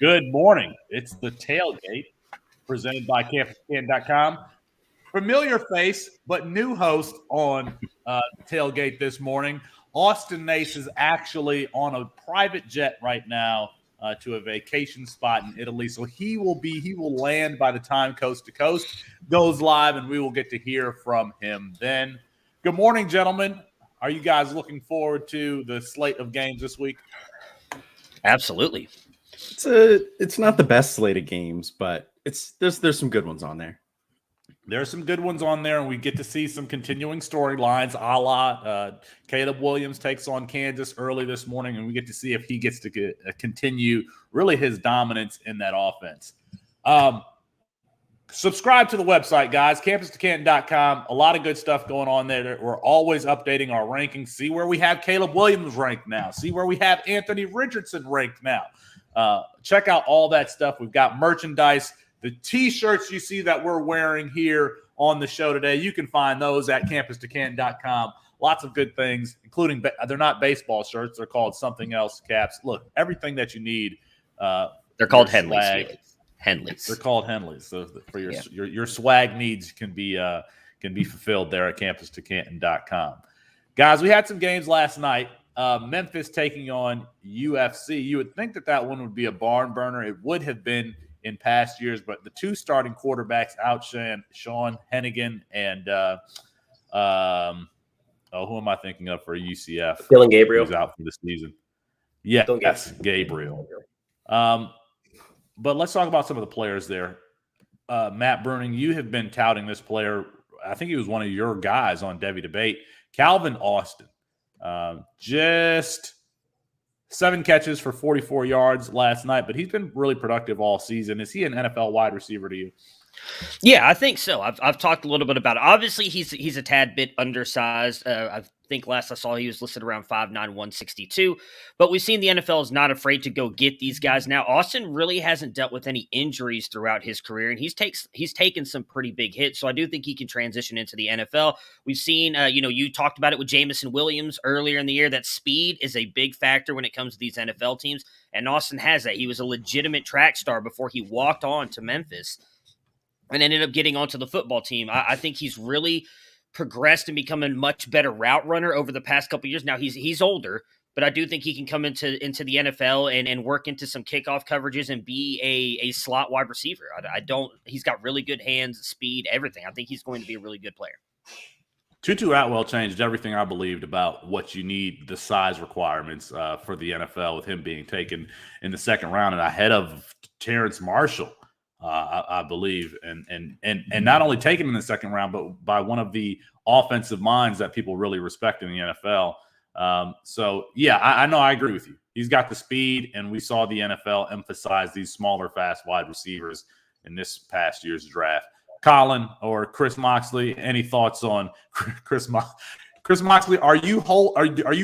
Good morning. It's the Tailgate, presented by CampusCan.com. Familiar face, but new host on Tailgate this morning. Austin Nace is actually on a private jet right now to a vacation spot in Italy. So he will land by the time Coast to Coast goes live, and we will get to hear from him then. Good morning, gentlemen. Are you guys looking forward to the slate of games this week? Absolutely. It's not the best slate of games, but there's some good ones on there. There are some good ones on there, and we get to see some continuing storylines, a la Caleb Williams takes on Kansas early this morning, and we get to see if he gets to continue really his dominance in that offense. Subscribe to the website, guys, CampusToCanton.com. A lot of good stuff going on there. We're always updating our rankings. See where we have Caleb Williams ranked now. See where we have Anthony Richardson ranked now. Check out all that stuff. We've got merchandise. The T-shirts you see that we're wearing here on the show today, you can find those at CampusToCanton.com. Lots of good things, including they're not baseball shirts. They're called something else, caps. Look, everything that you need. They're called Henleys. Henleys. They're called Henleys. So for your swag needs can be fulfilled there at CampusToCanton.com. Guys, we had some games last night. Memphis taking on UFC. You would think that one would be a barn burner. It would have been in past years, but the two starting quarterbacks outshone Sean Hennigan and who am I thinking of for UCF? Dylan Gabriel. Who's out for the season. Yeah, that's Gabriel. But let's talk about some of the players there. Matt Bruning, you have been touting this player. I think he was one of your guys on Debbie Debate. Calvin Austin. Just 7 catches for 44 yards last night, but he's been really productive all season. Is he an NFL wide receiver to you? Yeah, I think so. I've talked a little bit about it. Obviously, he's a tad bit undersized. I think last I saw he was listed around 5'9", 162. But we've seen the NFL is not afraid to go get these guys now. Austin really hasn't dealt with any injuries throughout his career, and he's taken some pretty big hits. So I do think he can transition into the NFL. We've seen, you talked about it with Jamison Williams earlier in the year, that speed is a big factor when it comes to these NFL teams, and Austin has that. He was a legitimate track star before he walked on to Memphis and ended up getting onto the football team. I think he's really progressed and become a much better route runner over the past couple of years. Now he's older, but I do think he can come into the NFL and work into some kickoff coverages and be a slot wide receiver. He's got really good hands, speed, everything. I think he's going to be a really good player. Tutu Atwell changed everything I believed about what you need, the size requirements for the NFL, with him being taken in the second round and ahead of Terrence Marshall. I believe, and not only taken in the second round, but by one of the offensive minds that people really respect in the NFL. So, yeah, I know I agree with you. He's got the speed, and we saw the NFL emphasize these smaller, fast wide receivers in this past year's draft. Colin or Chris Moxley, any thoughts on Chris Moxley? Are you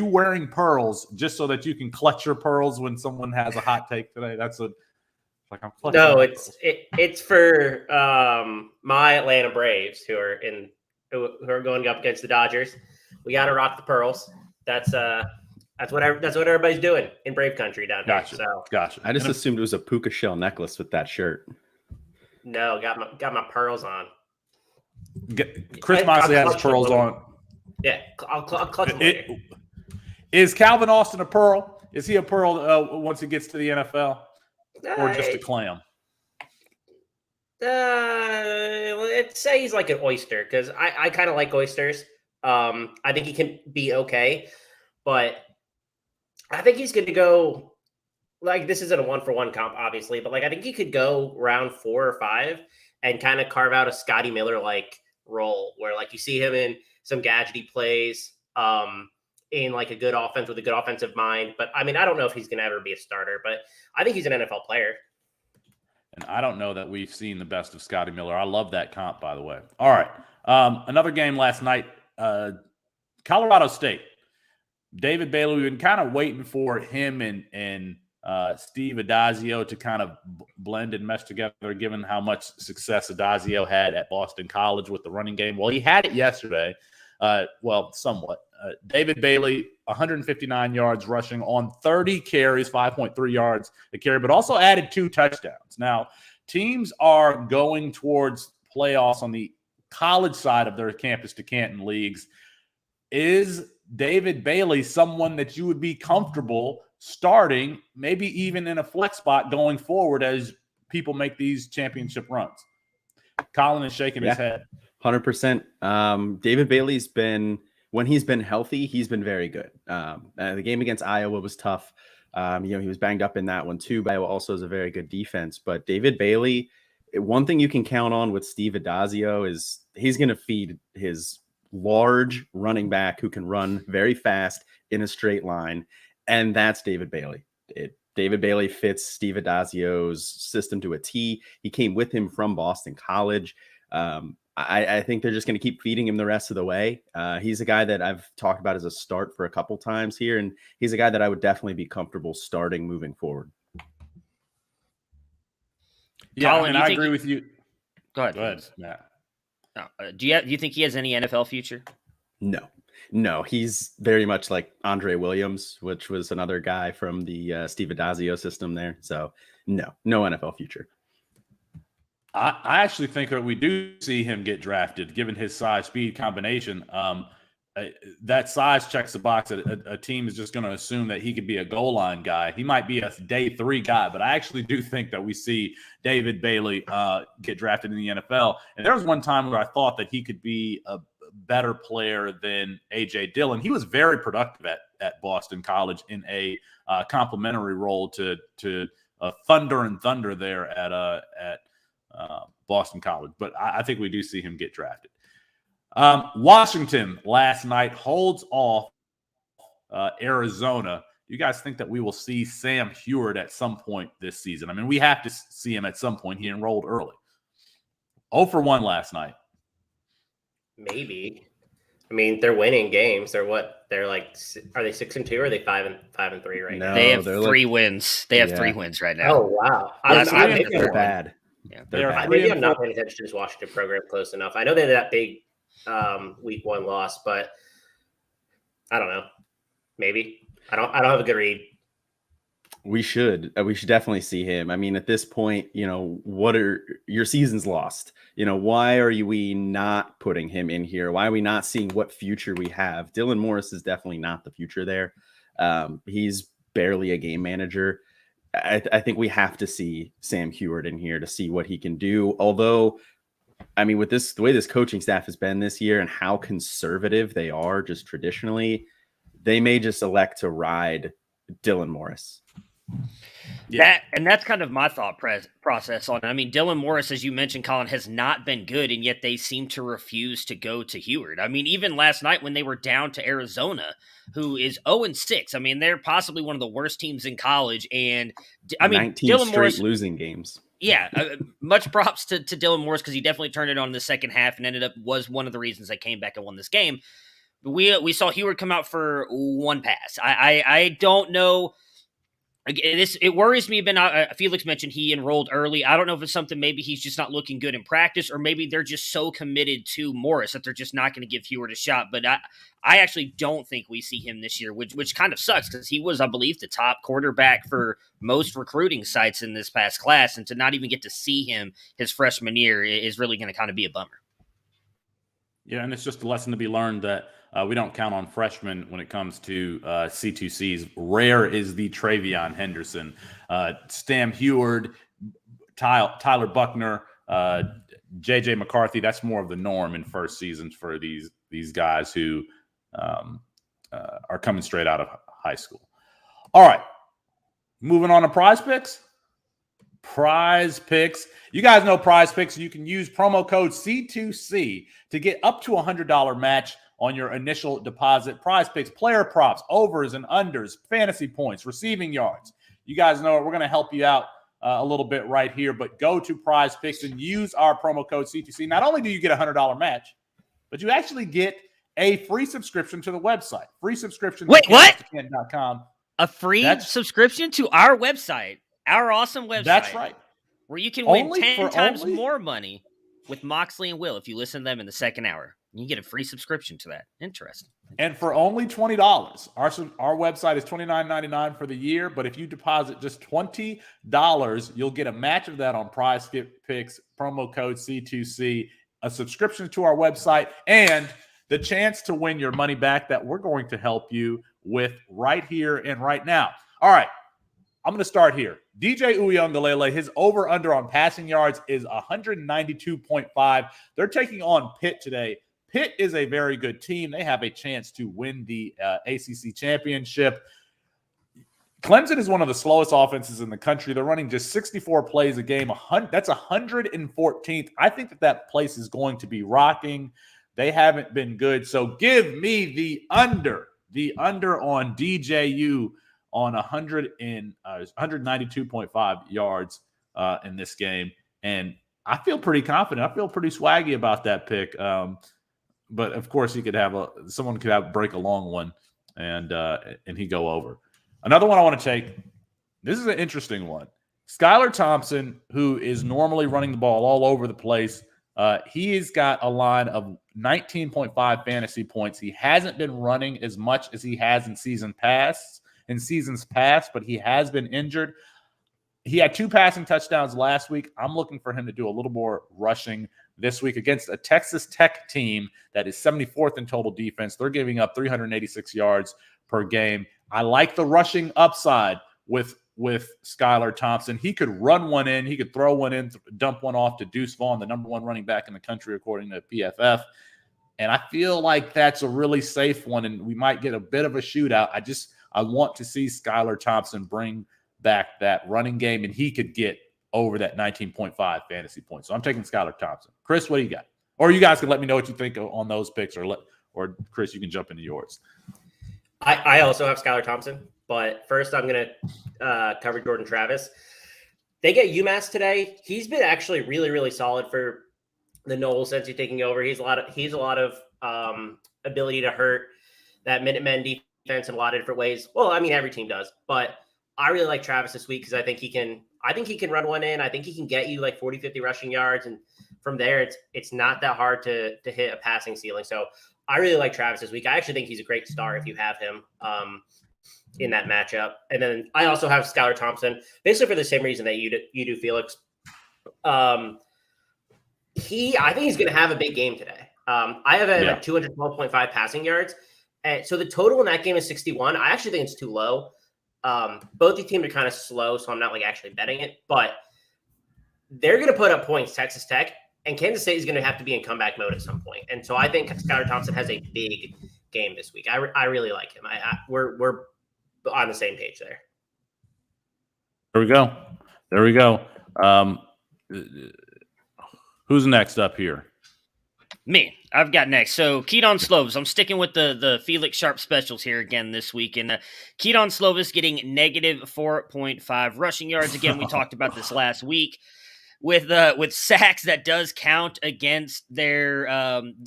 wearing pearls just so that you can clutch your pearls when someone has a hot take today? No, it's for my Atlanta Braves who are going up against the Dodgers. We got to rock the pearls. That's what everybody's doing in Brave Country down here. Gotcha. I just assumed it was a puka shell necklace with that shirt. No, got my pearls on. Chris Moxley has pearls on. Yeah, I'll clutch them later. Is Calvin Austin a pearl? Is he a pearl once he gets to the NFL? Or just a clam? Let's say he's like an oyster, because I kind of like oysters. I think he can be okay, but I think he's going to go, like, this isn't a 1-for-1 comp, obviously, but I think he could go round 4 or 5 and kind of carve out a Scotty Miller like role where you see him in some gadgety plays, in like a good offense with a good offensive mind. But I mean, I don't know if he's going to ever be a starter, but I think he's an NFL player. And I don't know that we've seen the best of Scotty Miller. I love that comp, by the way. All right. Another game last night, Colorado State. David Bailey, we've been kind of waiting for him and Steve Adazio to kind of blend and mesh together, given how much success Adazio had at Boston College with the running game. Well, he had it yesterday. Well, somewhat. David Bailey, 159 yards rushing on 30 carries, 5.3 yards a carry, but also added 2 touchdowns. Now, teams are going towards playoffs on the college side of their campus to Canton leagues. Is David Bailey someone that you would be comfortable starting, maybe even in a flex spot going forward as people make these championship runs? Colin is shaking his head. 100%. David Bailey's been, when he's been healthy, he's been very good. The game against Iowa was tough. He was banged up in that one too, but Iowa also is a very good defense. But David Bailey, one thing you can count on with Steve Adazio is he's going to feed his large running back who can run very fast in a straight line. And that's David Bailey. David Bailey fits Steve Adazio's system to a T. He came with him from Boston College. I think they're just going to keep feeding him the rest of the way. He's a guy that I've talked about as a start for a couple times here, and he's a guy that I would definitely be comfortable starting moving forward. Yeah, Colin, I agree with you. Go ahead, Matt. Do you think he has any NFL future? No, he's very much like Andre Williams, which was another guy from the Steve Adazio system there. So no NFL future. I actually think that we do see him get drafted, given his size-speed combination. That size checks the box that a team is just going to assume that he could be a goal line guy. He might be a day 3 guy, but I actually do think that we see David Bailey get drafted in the NFL. And there was one time where I thought that he could be a better player than A.J. Dillon. He was very productive at Boston College in a complementary role to Thunder there at Boston College. But I think we do see him get drafted. Washington last night holds off Arizona. Do you guys think that we will see Sam Heward at some point this season? I mean, we have to see him at some point. He enrolled early. 0 for 1 last night. Maybe. I mean, they're winning games. They're what? They're like, are they 6-2 or are they 5-3 right now? They have 3 wins. They have 3 wins right now. Oh wow! They're bad. Yeah, maybe I'm not paying attention to this Washington program close enough. I know they had that big week 1 loss, but I don't know. Maybe I don't have a good read. We should definitely see him. I mean, at this point, what are your season's lost? Why are we not putting him in here? Why are we not seeing what future we have? Dylan Morris is definitely not the future there. He's barely a game manager. I think we have to see Sam Heward in here to see what he can do. Although, I mean, with the way this coaching staff has been this year and how conservative they are just traditionally, they may just elect to ride Dylan Morris. Yeah. That's kind of my thought process on it. I mean, Dylan Morris, as you mentioned, Colin, has not been good, and yet they seem to refuse to go to Heward. I mean, even last night when they were down to Arizona, who is 0-6. I mean, they're possibly one of the worst teams in college, and I mean, 19 Dylan straight Morris losing games. Yeah, much props to Dylan Morris because he definitely turned it on in the second half and was one of the reasons they came back and won this game. We saw Heward come out for 1 pass. I don't know. It worries me. Felix mentioned he enrolled early. I don't know if it's something maybe he's just not looking good in practice, or maybe they're just so committed to Morris that they're just not going to give Heward a shot. But I actually don't think we see him this year, which kind of sucks because he was, I believe, the top quarterback for most recruiting sites in this past class, and to not even get to see him his freshman year is really going to kind of be a bummer. Yeah, and it's just a lesson to be learned that we don't count on freshmen when it comes to C2Cs. Rare is the Travion Henderson, Sam Heward, Tyler Buckner, JJ McCarthy. That's more of the norm in first seasons for these guys who are coming straight out of high school. All right, moving on to Prize Picks. Prize Picks. You guys know Prize Picks. You can use promo code C2C to get up to $100 match on your initial deposit. Prize Picks, player props, overs and unders, fantasy points, receiving yards. You guys know it. We're going to help you out a little bit right here, but go to Prize Picks and use our promo code C2C. Not only do you get a $100 match, but you actually get a free subscription to the website. Free subscription Wait, to what? CanvastoCan.com. A free subscription to our website, our awesome website. That's right. Where you can win 10 times more money with Moxley and Will if you listen to them in the second hour. You get a free subscription to that. Interesting. And for only $20, our website is $29.99 for the year. But if you deposit just $20, you'll get a match of that on Prize Picks, promo code C2C, a subscription to our website, and the chance to win your money back that we're going to help you with right here and right now. All right, I'm going to start here. DJ Uiagalelei, his over-under on passing yards is 192.5. They're taking on Pitt today. Pitt is a very good team. They have a chance to win the ACC championship. Clemson is one of the slowest offenses in the country. They're running just 64 plays a game. That's 114th. I think that place is going to be rocking. They haven't been good. So give me the under on DJU on 192.5 yards in this game. And I feel pretty confident. I feel pretty swaggy about that pick. But of course, he could someone could break a long one and he go over. Another one I want to take. This is an interesting one. Skylar Thompson, who is normally running the ball all over the place. He's got a line of 19.5 fantasy points. He hasn't been running as much as he has in seasons past, but he has been injured. He had 2 passing touchdowns last week. I'm looking for him to do a little more rushing this week against a Texas Tech team that is 74th in total defense. They're giving up 386 yards per game. I like the rushing upside with Skylar Thompson. He could run one in. He could throw one in, dump one off to Deuce Vaughn, the number 1 running back in the country, according to PFF. And I feel like that's a really safe one, and we might get a bit of a shootout. I want to see Skylar Thompson bring back that running game, and he could get over that 19.5 fantasy points. So I'm taking Skylar Thompson. Chris, what do you got? Or you guys can let me know what you think on those picks, or Chris, you can jump into yours. I also have Skylar Thompson, but first I'm going to cover Jordan Travis. They get UMass today. He's been actually really, really solid for the Noles since he's taking over. He's a lot of ability to hurt that Minutemen defense in a lot of different ways. Well, I mean, every team does, but I really like Travis this week because I think he can run one in. I think he can get you like 40, 50 rushing yards. And from there, it's not that hard to hit a passing ceiling. So I really like Travis this week. I actually think he's a great star if you have him in that matchup. And then I also have Skylar Thompson, basically for the same reason that you do, Felix. I think he's going to have a big game today. I have at 212.5 passing yards. And so the total in that game is 61. I actually think it's too low. Both these teams are kind of slow, so I'm not like actually betting it, but they're going to put up points, Texas Tech, and Kansas State is going to have to be in comeback mode at some point. And so I think Skylar Thompson has a big game this week. I really like him. We're on the same page there. There we go. Who's next up here? Me. I've got next. So Keaton Slovis. I'm sticking with the Felix Sharp specials here again this week. And Keaton Slovis getting negative 4.5 rushing yards. Again, we talked about this last week. With sacks, that does count against their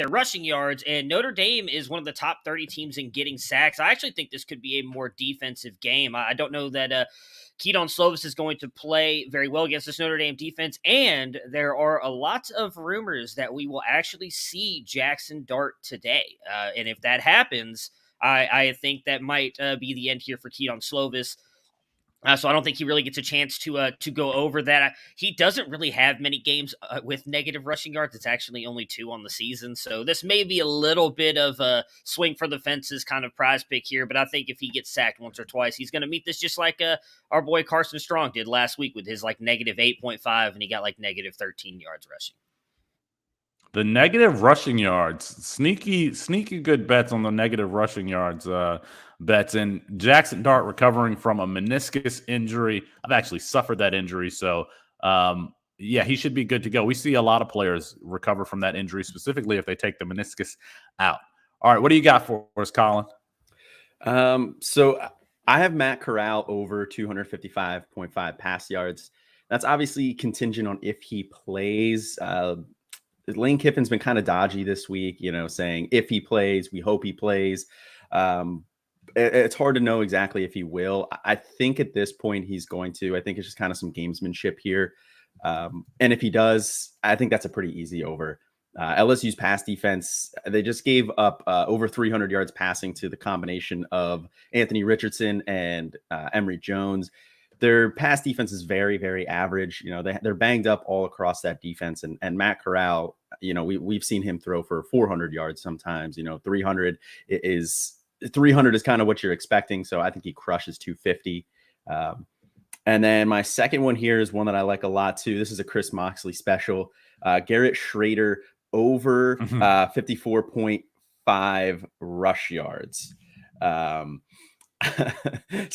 rushing yards, and Notre Dame is one of the top 30 teams in getting sacks. I actually think this could be a more defensive game. I don't know that Keaton Slovis is going to play very well against this Notre Dame defense, and there are a lot of rumors that we will actually see Jackson Dart today, and if that happens, I think that might be the end here for Keaton Slovis. So I don't think he really gets a chance to go over that. He doesn't really have many games with negative rushing yards. It's actually only 2 on the season. So this may be a little bit of a swing for the fences kind of prize pick here. But I think if he gets sacked once or twice, he's going to meet this just like our boy Carson Strong did last week with his like negative 8.5, and he got like negative 13 yards rushing. The negative rushing yards, sneaky good bets on the negative rushing yards bets. And Jackson Dart recovering from a meniscus injury. I've actually suffered that injury. So, he should be good to go. We see a lot of players recover from that injury, specifically if they take the meniscus out. All right, what do you got for us, Colin? So I have Matt Corral over 255.5 pass yards. That's obviously contingent on if he plays. Lane Kiffin's been kind of dodgy this week, saying if he plays, we hope he plays. It's hard to know exactly if he will. I think at this point he's going to. I think it's just kind of some gamesmanship here. And if he does, I think that's a pretty easy over. LSU's pass defense, they just gave up over 300 yards passing to the combination of Anthony Richardson and Emory Jones. Their pass defense is very, very average. They're banged up all across that defense. And Matt Corral, we've seen him throw for 400 yards sometimes. 300 is kind of what you're expecting. So I think he crushes 250. And then my second one here is one that I like a lot too. This is a Chris Moxley special. Garrett Schrader over 54.5 rush yards. So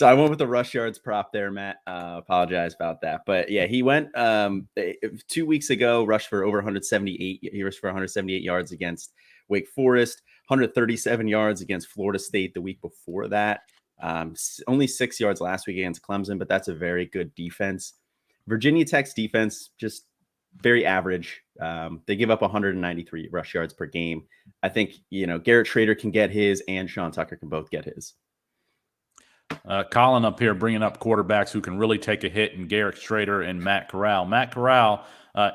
I went with the rush yards prop there, Matt. Apologize about that. But yeah, he went 2 weeks ago, rushed for over 178. He rushed for 178 yards against Wake Forest, 137 yards against Florida State the week before that. Only 6 yards last week against Clemson, but that's a very good defense. Virginia Tech's defense, just very average. They give up 193 rush yards per game. I think, Garrett Schrader can get his and Sean Tucker can both get his. Colin up here bringing up quarterbacks who can really take a hit in Garrett Schrader and Matt Corral. Matt Corral,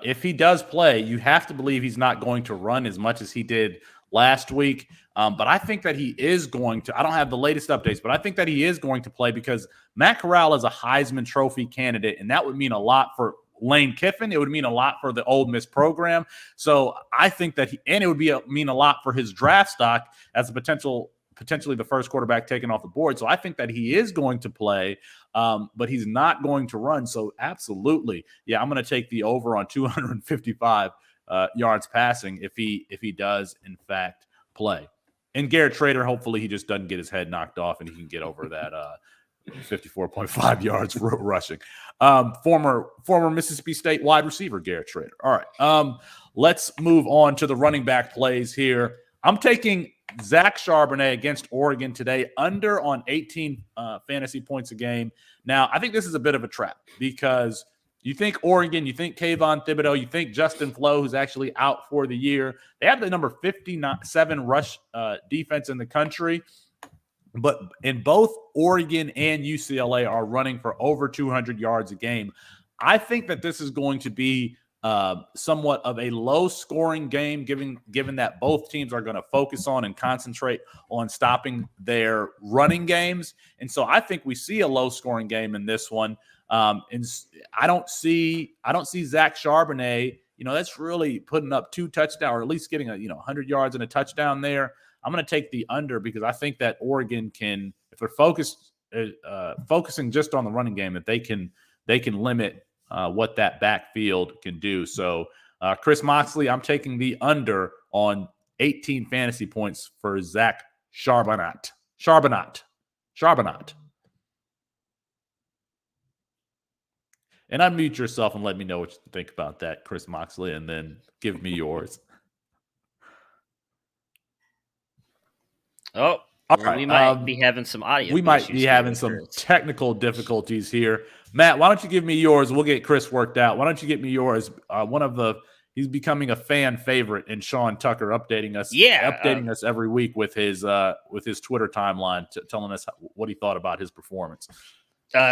if he does play, you have to believe he's not going to run as much as he did last week. But I think that he is going to – I don't have the latest updates, but I think that he is going to play because Matt Corral is a Heisman Trophy candidate, and that would mean a lot for Lane Kiffin. It would mean a lot for the Ole Miss program. So I think that it would mean a lot for his draft stock as a potentially the first quarterback taken off the board. So I think that he is going to play, but he's not going to run. So absolutely, yeah, I'm going to take the over on 255 yards passing if he does in fact play. And Garrett Schrader, hopefully he just doesn't get his head knocked off and he can get over that 54.5 yards rushing. Former Mississippi State wide receiver Garrett Schrader. All right, let's move on to the running back plays here. I'm taking Zach Charbonnet against Oregon today, under on 18 fantasy points a game. Now, I think this is a bit of a trap because you think Oregon, you think Kayvon Thibodeau, you think Justin Flo, who's actually out for the year. They have the number 57 rush defense in the country, but in both Oregon and UCLA are running for over 200 yards a game. I think that this is going to be somewhat of a low-scoring game, given that both teams are going to focus on and concentrate on stopping their running games. And so I think we see a low-scoring game in this one. And I don't see Zach Charbonnet, that's really putting up 2 touchdowns or at least getting 100 yards and a touchdown there. I'm going to take the under because I think that Oregon can, if they're focusing just on the running game, that they can limit what that backfield can do. So Chris Moxley, I'm taking the under on 18 fantasy points for Zach Charbonnet. And unmute yourself and let me know what you think about that, Chris Moxley, and then give me yours. Oh, all right. We might be having some audio. We might be having some technical difficulties here. Matt, why don't you give me yours? We'll get Chris worked out. Why don't you get me yours? He's becoming a fan favorite, and Sean Tucker updating us every week with his Twitter timeline, telling us what he thought about his performance.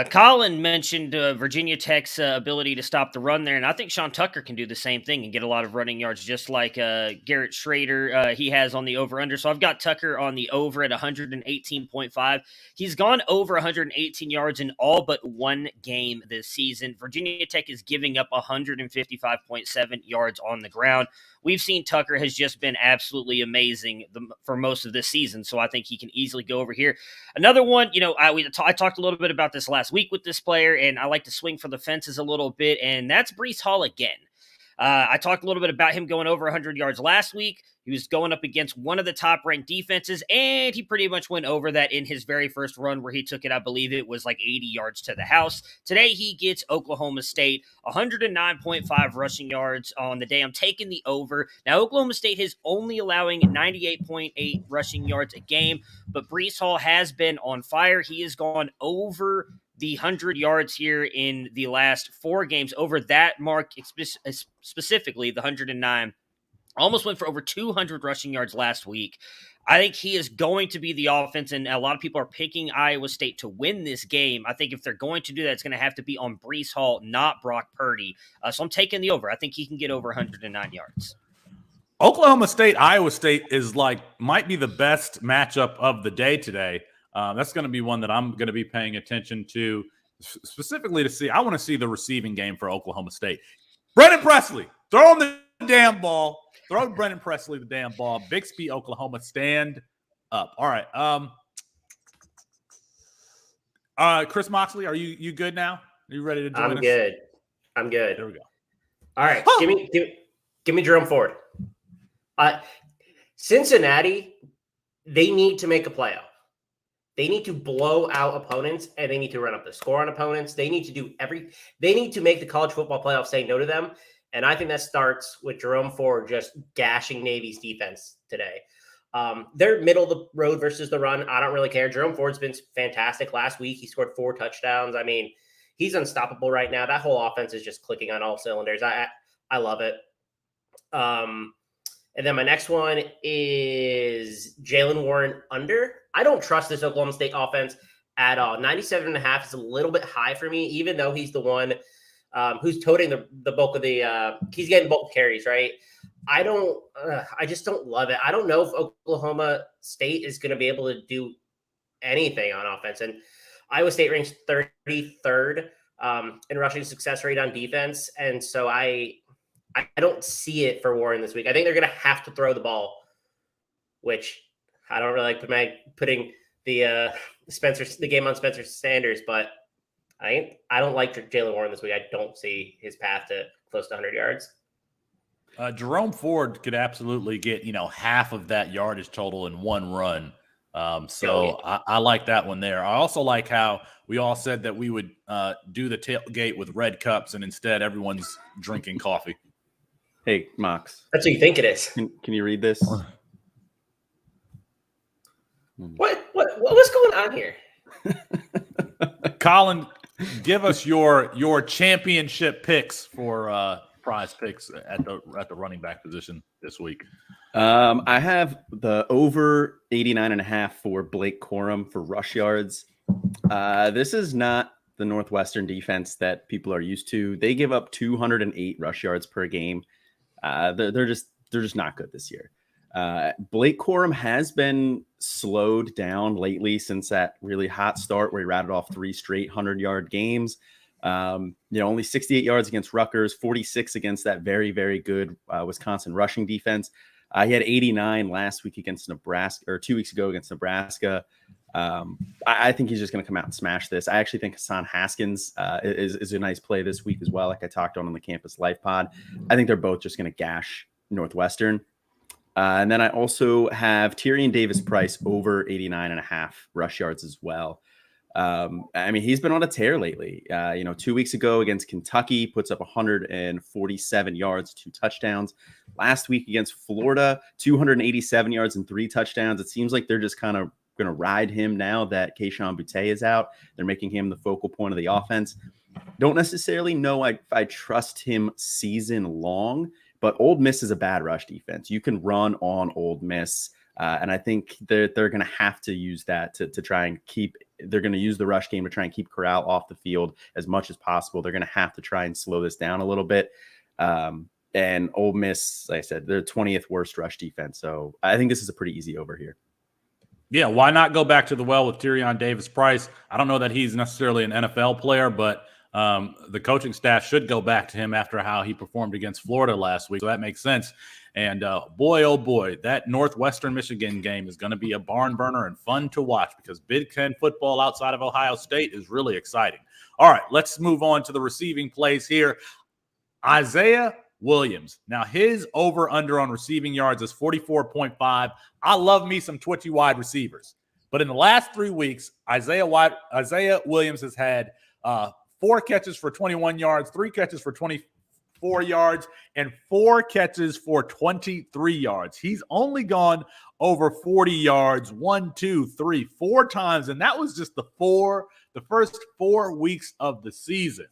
Colin mentioned Virginia Tech's ability to stop the run there, and I think Sean Tucker can do the same thing and get a lot of running yards, just like Garrett Schrader he has on the over-under. So I've got Tucker on the over at 118.5. He's gone over 118 yards in all but one game this season. Virginia Tech is giving up 155.7 yards on the ground. We've seen Tucker has just been absolutely amazing for most of this season, so I think he can easily go over here. Another one, I talked a little bit about this last week with this player, and I like to swing for the fences a little bit, and that's Breece Hall again. I talked a little bit about him going over 100 yards last week. He was going up against one of the top-ranked defenses, and he pretty much went over that in his very first run where he took it, I believe it was like 80 yards to the house. Today, he gets Oklahoma State, 109.5 rushing yards on the day. I'm taking the over. Now, Oklahoma State is only allowing 98.8 rushing yards a game, but Breece Hall has been on fire. He has gone over the 100 yards here in the last 4 games, over that mark specifically, the 109. Almost went for over 200 rushing yards last week. I think he is going to be the offense, and a lot of people are picking Iowa State to win this game. I think if they're going to do that, it's going to have to be on Breece Hall, not Brock Purdy. So I'm taking the over. I think he can get over 109 yards. Oklahoma State, Iowa State is might be the best matchup of the day today. That's going to be one that I'm going to be paying attention to, specifically to see. I want to see the receiving game for Oklahoma State. Brennan Presley, throw him the damn ball. Throw Brennan Presley the damn ball. Bixby, Oklahoma, stand up. All right. Chris Moxley, are you good now? Are you ready to join us? I'm good. There we go. All right. Give me Jerome Ford. Cincinnati, they need to make a playoff. They need to blow out opponents, and they need to run up the score on opponents. They need to do they need to make the college football playoff say no to them. And I think that starts with Jerome Ford just gashing Navy's defense today. They're middle of the road versus the run. I don't really care. Jerome Ford's been fantastic. Last week, he scored 4 touchdowns. I mean, he's unstoppable right now. That whole offense is just clicking on all cylinders. I love it. And then my next one is Jalen Warren under. I don't trust this Oklahoma State offense at all. 97.5 is a little bit high for me, even though he's the one who's toting the bulk of he's getting bulk carries, right? I just don't love it. I don't know if Oklahoma State is going to be able to do anything on offense. And Iowa State ranks 33rd in rushing success rate on defense. And so I don't see it for Warren this week. I think they're going to have to throw the ball, which I don't really like putting the game on Spencer Sanders, but I don't like Jalen Warren this week. I don't see his path to close to 100 yards. Jerome Ford could absolutely get, half of that yardage total in one run. I like that one there. I also like how we all said that we would do the tailgate with red cups, and instead everyone's drinking coffee. Hey, Mox. That's what you think it is. Can you read this? What's going on here? Colin, give us your championship picks for prize picks at the running back position this week. I have the over 89.5 for Blake Corum for rush yards. This is not the Northwestern defense that people are used to. They give up 208 rush yards per game. They're just not good this year. Blake Corum has been slowed down lately since that really hot start where he rattled off 3 straight 100-yard games. Only 68 yards against Rutgers, 46 against that very, very good Wisconsin rushing defense. He had 89 last week against Nebraska, or 2 weeks ago against Nebraska. I think he's just going to come out and smash this. I actually think Hassan Haskins is a nice play this week as well, like I talked on the Campus Life pod. I think they're both just going to gash Northwestern. And then I also have Tyrion Davis-Price over 89.5 rush yards as well. He's been on a tear lately. 2 weeks ago against Kentucky, puts up 147 yards, 2 touchdowns. Last week against Florida, 287 yards and 3 touchdowns. It seems like they're just kind of going to ride him now that Kayshon Boutte is out. They're making him the focal point of the offense. Don't necessarily know if I trust him season long, but Ole Miss is a bad rush defense. You can run on Ole Miss. And I think they're going to have to use that to try and they're going to use the rush game to try and keep Corral off the field as much as possible. They're going to have to try and slow this down a little bit. And Ole Miss, like I said, they're 20th worst rush defense. So I think this is a pretty easy over here. Yeah, why not go back to the well with Tyrion Davis-Price? I don't know that he's necessarily an NFL player, but the coaching staff should go back to him after how he performed against Florida last week. So that makes sense. And boy, oh boy, that Northwestern Michigan game is going to be a barn burner and fun to watch because Big Ten football outside of Ohio State is really exciting. All right, let's move on to the receiving plays here. Isaiah Williams. Now, his over-under on receiving yards is 44.5. I love me some twitchy wide receivers. But in the last 3 weeks, Isaiah Williams has had 4 catches for 21 yards, 3 catches for 24 yards, and 4 catches for 23 yards. He's only gone over 40 yards 4 times, and that was just the first 4 weeks of the season.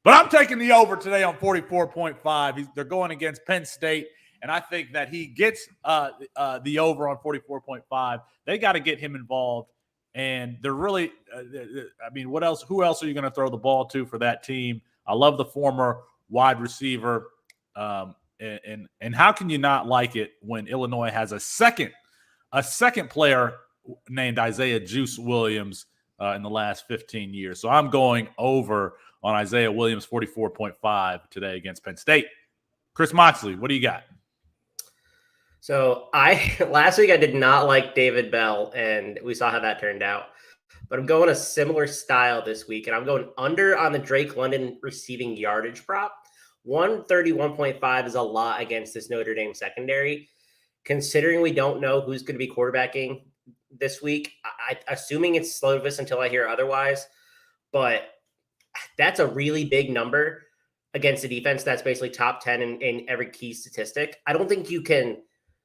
But I'm taking the over today on 44.5. They're going against Penn State, and I think that he gets the over on 44.5. They got to get him involved, and they're really what else? Who else are you going to throw the ball to for that team? I love the former wide receiver, and how can you not like it when Illinois has a second player named Isaiah Juice Williams in the last 15 years? So I'm going over on Isaiah Williams 44.5 today against Penn State. Chris Moxley, what do you got? So last week I did not like David Bell, and we saw how that turned out. But I'm going a similar style this week, and I'm going under on the Drake London receiving yardage prop. 131.5 is a lot against this Notre Dame secondary. Considering we don't know who's going to be quarterbacking this week, assuming it's Slovis until I hear otherwise, but that's a really big number against a defense that's basically top 10 in every key statistic. I don't think you can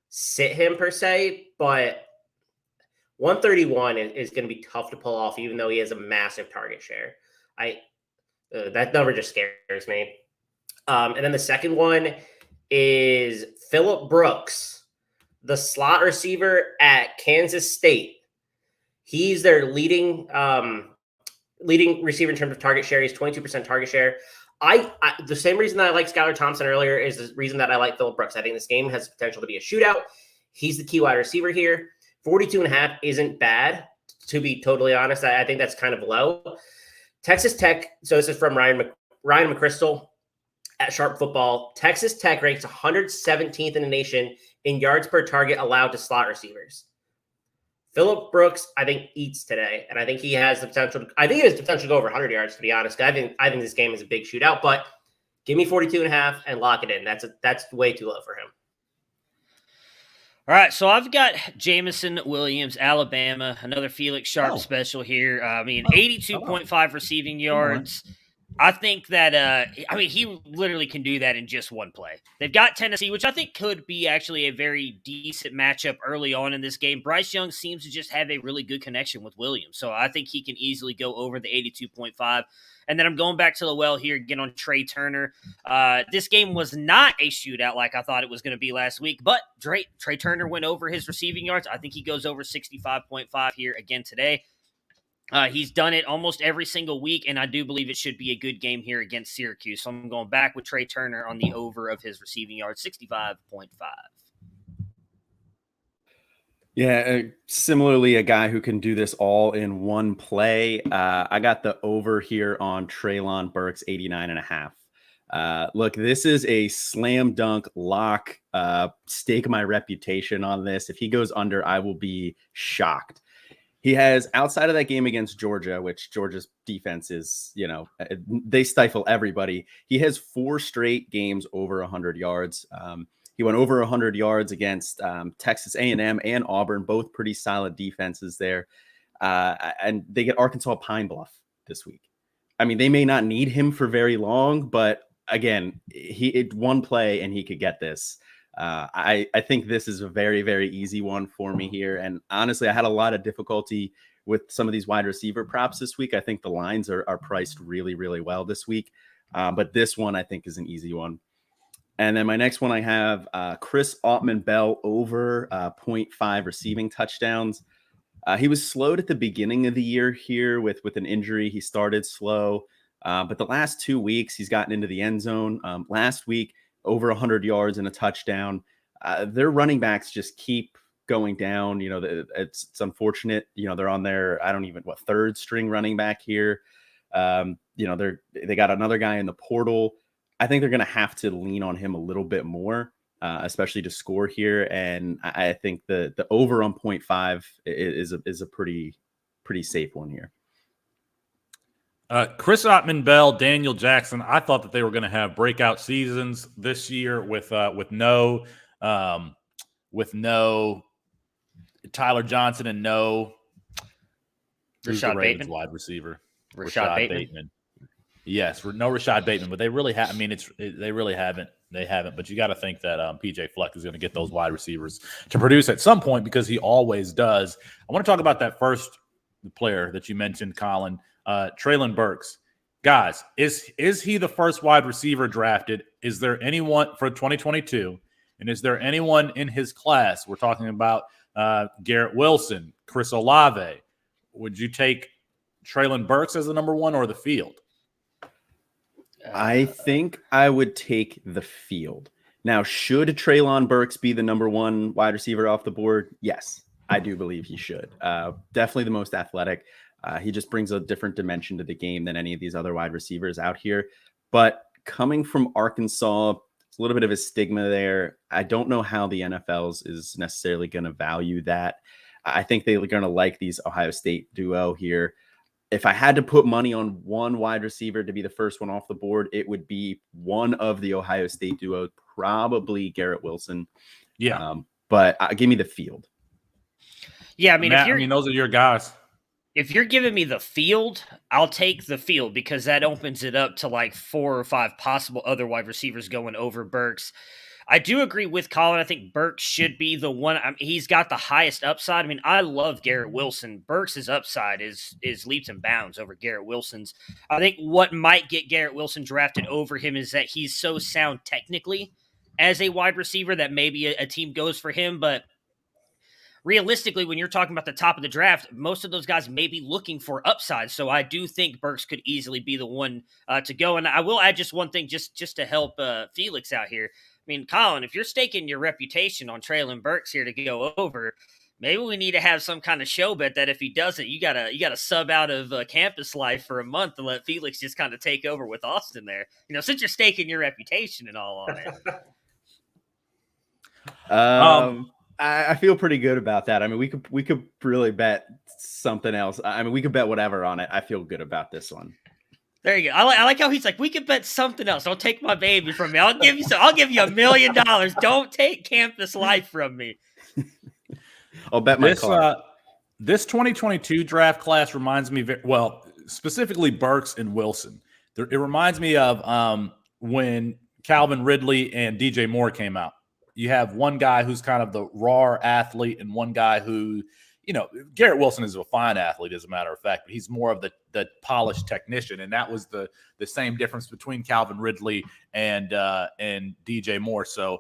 sit him per se, but 131 is going to be tough to pull off, even though he has a massive target share. That number just scares me. And then the second one is Phillip Brooks, the slot receiver at Kansas State. He's their leading receiver in terms of target share. He's 22% target share. The same reason that I like Skylar Thompson earlier is the reason that I like Phillip Brooks. I think this game has potential to be a shootout. He's the key wide receiver here. 42.5 isn't bad, to be totally honest. I think that's kind of low. Texas Tech, so this is from Ryan McChrystal at Sharp Football. Texas Tech ranks 117th in the nation in yards per target allowed to slot receivers. Phillip Brooks, I think, eats today, and I think he has the potential. I think he has the potential to go over 100 yards, to be honest. I think this game is a big shootout, but give me 42.5 and lock it in. That's way too low for him. All right, so I've got Jamison Williams, Alabama, another Felix Sharp special here. 82.5 receiving yards. I think that, he literally can do that in just one play. They've got Tennessee, which I think could be actually a very decent matchup early on in this game. Bryce Young seems to just have a really good connection with Williams, so I think he can easily go over the 82.5. And then I'm going back to the well here again on Trey Turner. This game was not a shootout like I thought it was going to be last week, but Trey Turner went over his receiving yards. I think he goes over 65.5 here again today. He's done it almost every single week, and I do believe it should be a good game here against Syracuse. So I'm going back with Trey Turner on the over of his receiving yards, 65.5. Yeah, similarly, a guy who can do this all in one play. I got the over here on Treylon Burks, 89.5. Look, this is a slam dunk lock. Stake my reputation on this. If he goes under, I will be shocked. He has, outside of that game against Georgia, which Georgia's defense is, they stifle everybody. He has 4 straight games over 100 yards. He went over 100 yards against Texas A&M and Auburn, both pretty solid defenses there. And they get Arkansas Pine Bluff this week. I mean, they may not need him for very long, but again, one play and he could get this. I think this is a very, very easy one for me here. And honestly, I had a lot of difficulty with some of these wide receiver props this week. I think the lines are priced really, really well this week. But this one I think is an easy one. And then my next one I have Chris Autman-Bell over 0.5 receiving touchdowns. He was slowed at the beginning of the year here with an injury. He started slow, but the last 2 weeks he's gotten into the end zone. Last week, over 100 yards and a touchdown. Their running backs just keep going down. It's unfortunate. They're on their, third string running back here. They got another guy in the portal. I think they're going to have to lean on him a little bit more, especially to score here. And I think the over on 0.5 is a pretty safe one here. Chris Ottman-Bell, Daniel Jackson. I thought that they were going to have breakout seasons this year with no Tyler Johnson and no who's the Rashad Ravens Bateman? wide receiver. Rashad Bateman. Yes, no Rashad Bateman, but they really have. I mean, they really haven't. They haven't. But you got to think that PJ Fleck is going to get those wide receivers to produce at some point because he always does. I want to talk about that first player that you mentioned, Colin, Treylon Burks. Guys, is he the first wide receiver drafted? Is there anyone for 2022? And is there anyone in his class? We're talking about Garrett Wilson, Chris Olave. Would you take Treylon Burks as the number one or the field? I think I would take the field. Now, should Treylon Burks be the number one wide receiver off the board? Yes, I do believe he should. Definitely the most athletic. He just brings a different dimension to the game than any of these other wide receivers out here. But coming from Arkansas, it's a little bit of a stigma there. I don't know how the NFL's is necessarily going to value that. I think they're going to like these Ohio State duo here. If I had to put money on one wide receiver to be the first one off the board, it would be one of the Ohio State duo, probably Garrett Wilson. Yeah. But give me the field. Yeah, I mean, Matt, those are your guys. If you're giving me the field, I'll take the field because that opens it up to like 4 or 5 possible other wide receivers going over Burks. I do agree with Colin. I think Burks should be the one. I mean, he's got the highest upside. I mean, I love Garrett Wilson. Burks' upside is leaps and bounds over Garrett Wilson's. I think what might get Garrett Wilson drafted over him is that he's so sound technically as a wide receiver that maybe a team goes for him. But realistically, when you're talking about the top of the draft, most of those guys may be looking for upside. So I do think Burks could easily be the one to go. And I will add just one thing just to help Felix out here. I mean, Colin, if you're staking your reputation on Treylon Burks here to go over, maybe we need to have some kind of show bet that if he doesn't, you gotta sub out of campus life for a month and let Felix just kind of take over with Austin there. You know, since you're staking your reputation and all on it. I feel pretty good about that. I mean, we could really bet something else. I mean, we could bet whatever on it. I feel good about this one. There you go. I like how he's like, we could bet something else. Don't take my baby from me. I'll give you $1 million. Don't take campus life from me. I'll bet my car. This 2022 draft class reminds me specifically Burks and Wilson. It reminds me of when Calvin Ridley and DJ Moore came out. You have one guy who's kind of the raw athlete and one guy who, Garrett Wilson is a fine athlete, as a matter of fact, but he's more of the polished technician. And that was the same difference between Calvin Ridley and DJ Moore. So,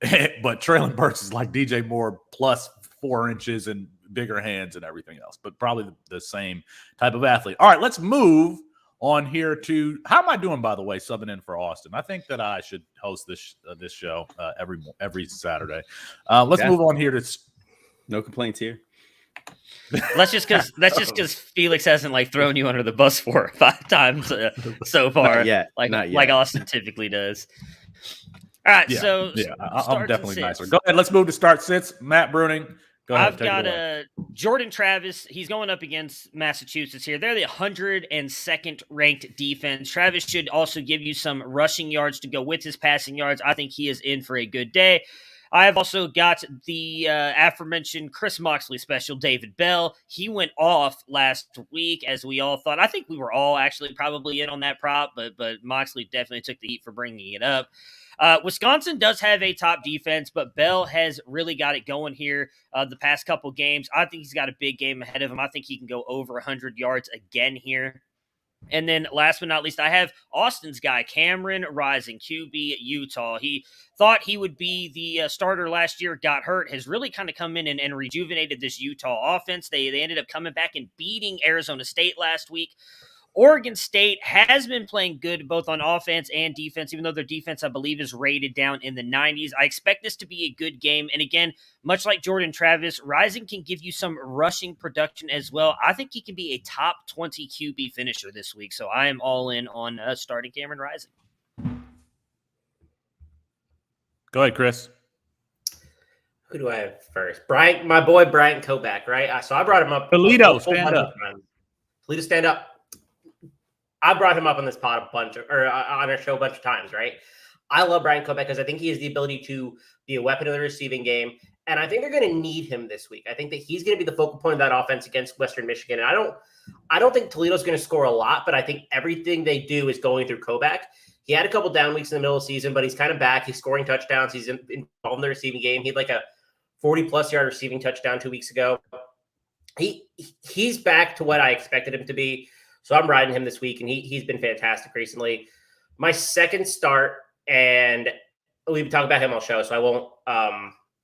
but Treylon Burks is like DJ Moore plus 4 inches and bigger hands and everything else, but probably the same type of athlete. All right, let's move on here to how am I doing, by the way, subbing in for Austin? I think that I should host this show every Saturday. Let's move on here to no complaints here. That's just because Felix hasn't like thrown you under the bus 4 or 5 times so far. Not yet. Like Austin typically does. All right, I'm definitely nicer. Go ahead, let's move to start sits. Matt Bruning. Go ahead, I've got Jordan Travis. He's going up against Massachusetts here. They're the 102nd ranked defense. Travis should also give you some rushing yards to go with his passing yards. I think he is in for a good day. I've also got the aforementioned Chris Moxley special, David Bell. He went off last week, as we all thought. I think we were all actually probably in on that prop, but Moxley definitely took the heat for bringing it up. Wisconsin does have a top defense, but Bell has really got it going here the past couple games. I think he's got a big game ahead of him. I think he can go over 100 yards again here. And then last but not least, I have Austin's guy, Cameron Rising, QB at Utah. He thought he would be the starter last year, got hurt, has really kind of come in and rejuvenated this Utah offense. They ended up coming back and beating Arizona State last week. Oregon State has been playing good both on offense and defense, even though their defense, I believe, is rated down in the 90s. I expect this to be a good game. And again, much like Jordan Travis, Rising can give you some rushing production as well. I think he can be a top 20 QB finisher this week. So I am all in on starting Cameron Rising. Go ahead, Chris. Who do I have first? Brian, my boy Brian Koback, right? So I brought him up. Toledo, stand up. Toledo, stand up. I brought him up on this pod a bunch on our show a bunch of times, right? I love Brian Kobeck because I think he has the ability to be a weapon in the receiving game. And I think they're going to need him this week. I think that he's going to be the focal point of that offense against Western Michigan. And I don't think Toledo's going to score a lot, but I think everything they do is going through Kobeck. He had a couple down weeks in the middle of the season, but he's kind of back. He's scoring touchdowns. He's involved in the receiving game. He had like a 40-plus yard receiving touchdown 2 weeks ago. He's back to what I expected him to be. So I'm riding him this week, and he's been fantastic recently. My second start, and we've been talking about him all show, so I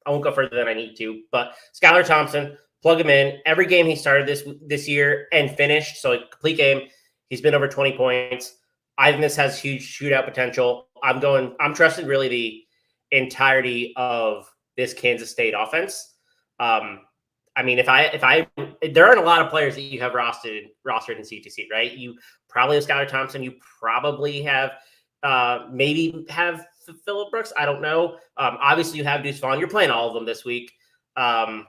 won't go further than I need to. But Skylar Thompson, plug him in. Every game he started this year and finished, so a complete game, he's been over 20 points. I think this has huge shootout potential. I'm trusting really the entirety of this Kansas State offense. I mean, there aren't a lot of players that you have rostered in CTC, right? You probably have Skylar Thompson. You probably have maybe have Phillip Brooks. I don't know. Obviously, you have Deuce Vaughn. You're playing all of them this week. I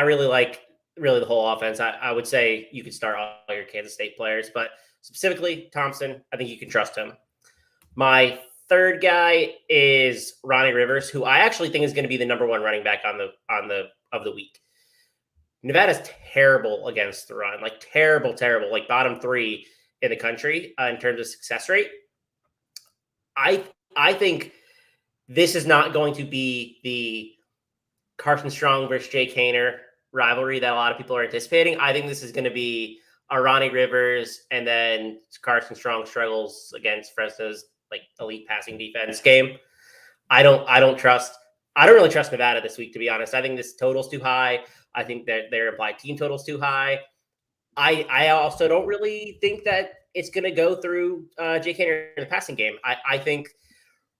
really like the whole offense. I would say you could start all your Kansas State players, but specifically Thompson, I think you can trust him. My third guy is Ronnie Rivers, who I actually think is going to be the number one running back of the week. Nevada's terrible against the run, like terrible, like bottom 3 in the country in terms of success rate. I think this is not going to be the Carson Strong versus Jake Haener rivalry that a lot of people are anticipating. I think this is going to be a Ronnie Rivers and then Carson Strong struggles against Fresno's like elite passing defense game. I don't really trust Nevada this week, to be honest. I think this total's too high. I think that their implied team total's too high. I also don't really think that it's going to go through Jake Haener in the passing game. I think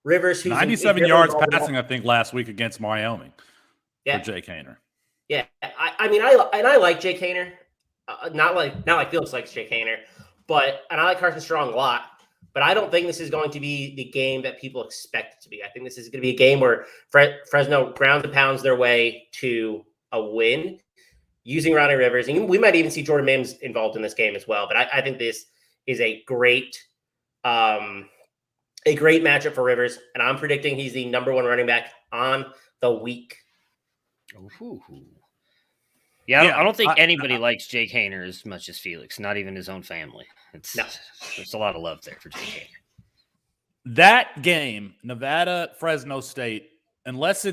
Rivers, who's 97 yards passing, I think, last week against Wyoming for Jake Haener. Yeah, I like Jake Haener. Not like Felix likes Jake Haener, and I like Carson Strong a lot. But I don't think this is going to be the game that people expect it to be. I think this is going to be a game where Fresno grounds and pounds their way to a win using Ronnie Rivers. And we might even see Jordan Mims involved in this game as well. But I think this is a great matchup for Rivers. And I'm predicting he's the number one running back on the week. Ooh. Yeah, I don't think anybody likes Jake Haener as much as Felix, not even his own family. There's a lot of love there for Jake Haener. That game, Nevada-Fresno State, unless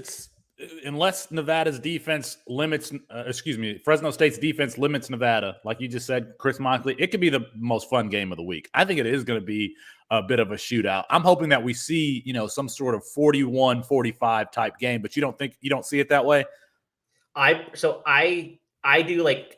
Nevada's defense Fresno State's defense limits Nevada, like you just said, Chris Moxley, it could be the most fun game of the week. I think it is going to be a bit of a shootout. I'm hoping that we see, some sort of 41-45 type game, but you don't see it that way? I do like,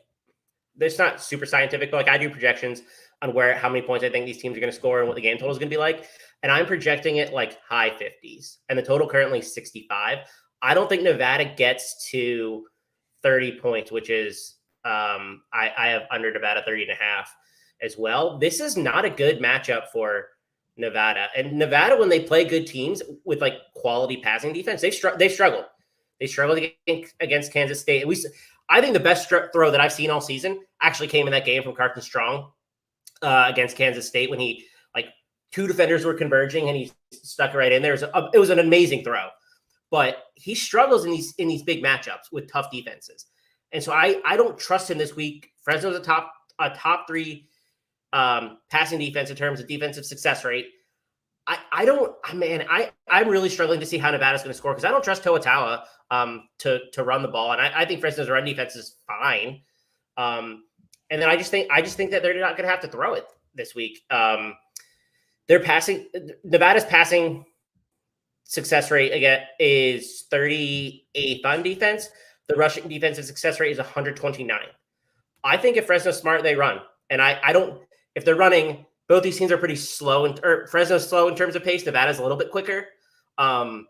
it's not super scientific, but like I do projections on how many points I think these teams are going to score and what the game total is going to be like. And I'm projecting it like high 50s and the total currently is 65. I don't think Nevada gets to 30 points, which is I have under Nevada 30.5 as well. This is not a good matchup for Nevada. And Nevada, when they play good teams with like quality passing defense, they struggled. They struggled against Kansas State. I think the best throw that I've seen all season actually came in that game from Carson Strong against Kansas State when he two defenders were converging and he stuck it right in there. It was an amazing throw, but he struggles in these big matchups with tough defenses, and so I don't trust him this week. Fresno's a top 3 passing defense in terms of defensive success rate. I'm really struggling to see how Nevada's going to score because I don't trust Toa to run the ball, and I think Fresno's run defense is fine. And then I just think that they're not going to have to throw it this week. Nevada's passing success rate again is 38th on defense. The rushing defensive success rate is 129. I think if Fresno's smart, they run, and I don't. If they're running. Both these teams are pretty slow, or Fresno's slow in terms of pace. Nevada's a little bit quicker. I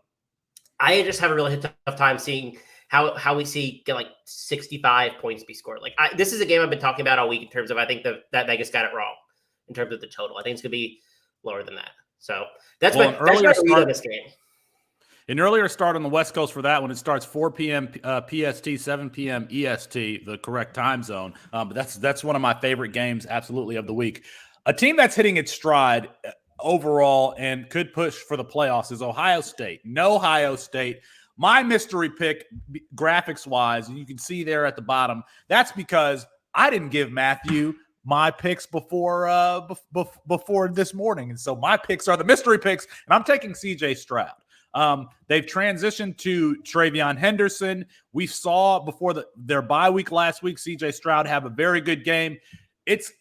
just have a really tough time seeing how we get like 65 points be scored. Like this is a game I've been talking about all week in terms of I think that Vegas got it wrong in terms of the total. I think it's going to be lower than that. So that's my read on this game. An earlier start on the West Coast for that one. It starts 4 p.m. PST, 7 p.m. EST, the correct time zone. But that's one of my favorite games, absolutely, of the week. A team that's hitting its stride overall and could push for the playoffs is Ohio State. No Ohio State. My mystery pick, graphics-wise, and you can see there at the bottom, that's because I didn't give Matthew my picks before this morning. And so my picks are the mystery picks, and I'm taking CJ Stroud. They've transitioned to Travion Henderson. We saw before their bye week last week, CJ Stroud have a very good game. It's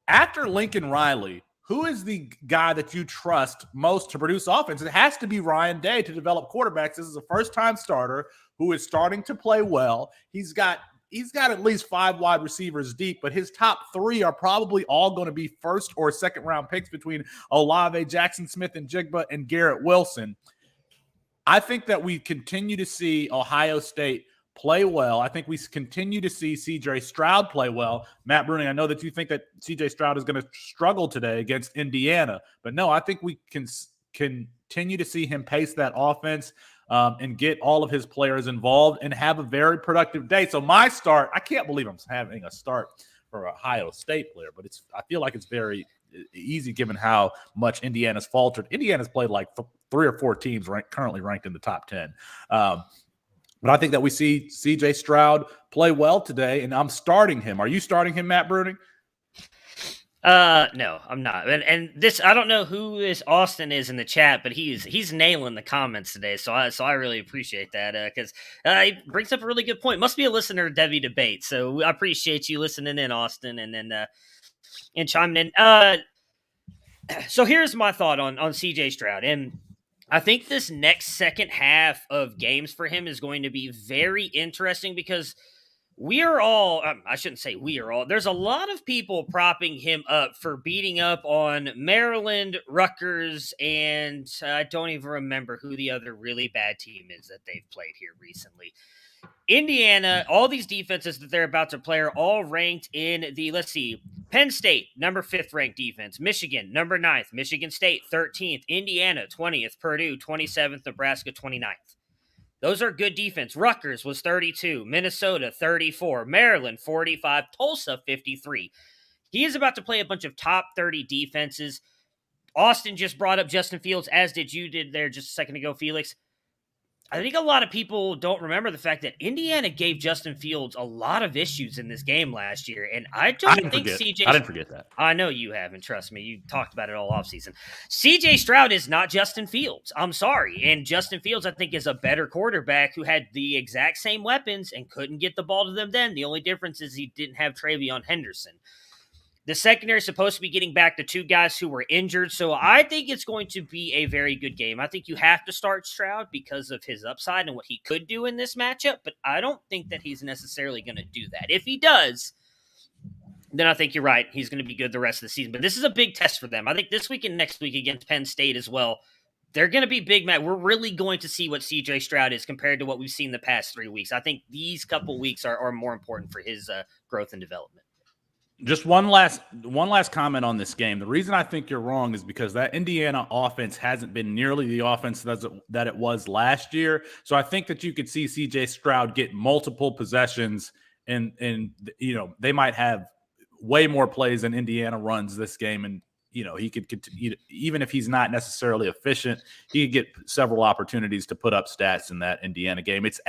after Lincoln Riley, who is the guy that you trust most to produce offense? It has to be Ryan Day to develop quarterbacks. This is a first-time starter who is starting to play well. He's got at least 5 wide receivers deep, but his top 3 are probably all going to be first or second round picks between Olave, Jackson Smith and Jigba, and Garrett Wilson. I think that we continue to see Ohio State play well. I think we continue to see CJ Stroud play well. Matt Bruning, I know that you think that CJ Stroud is going to struggle today against Indiana, but no, I think we can continue to see him pace that offense and get all of his players involved and have a very productive day. So my start, I can't believe I'm having a start for an Ohio State player, but I feel like it's very easy given how much Indiana's faltered. Indiana's played like 3 or 4 teams currently ranked in the top 10. But I think that we see CJ Stroud play well today, and I'm starting him. Are you starting him, Matt Bruning? No, I'm not. And this, I don't know who Austin is in the chat, but he's nailing the comments today. So I really appreciate that because he brings up a really good point. Must be a listener to Debbie Debate. So I appreciate you listening in, Austin, and then and chiming in. So here's my thought on CJ Stroud, and I think this next second half of games for him is going to be very interesting because we are all, I shouldn't say we are all, there's a lot of people propping him up for beating up on Maryland, Rutgers, and I don't even remember who the other really bad team is that they've played here recently. Indiana, all these defenses that they're about to play are all ranked in the, let's see, Penn State, number 5th ranked defense. Michigan, number 9th. Michigan State, 13th. Indiana, 20th. Purdue, 27th. Nebraska, 29th. Those are good defense. Rutgers was 32. Minnesota, 34. Maryland, 45. Tulsa, 53. He is about to play a bunch of top 30 defenses. Austin just brought up Justin Fields, as did you there just a second ago, Felix. I think a lot of people don't remember the fact that Indiana gave Justin Fields a lot of issues in this game last year, and I didn't forget that. I know you haven't, trust me. You talked about it all offseason. CJ Stroud is not Justin Fields. I'm sorry. And Justin Fields, I think, is a better quarterback who had the exact same weapons and couldn't get the ball to them then. The only difference is he didn't have Travion Henderson. The secondary is supposed to be getting back to 2 guys who were injured, so I think it's going to be a very good game. I think you have to start Stroud because of his upside and what he could do in this matchup, but I don't think that he's necessarily going to do that. If he does, then I think you're right. He's going to be good the rest of the season. But this is a big test for them. I think this week and next week against Penn State as well, they're going to be big match. We're really going to see what CJ Stroud is compared to what we've seen the past 3 weeks. I think these couple weeks are more important for his growth and development. Just one last comment on this game. The reason I think you're wrong is because that Indiana offense hasn't been nearly the offense that it was last year. So I think that you could see CJ Stroud get multiple possessions, and they might have way more plays than Indiana runs this game, and he could continue, even if he's not necessarily efficient, he could get several opportunities to put up stats in that Indiana game. It's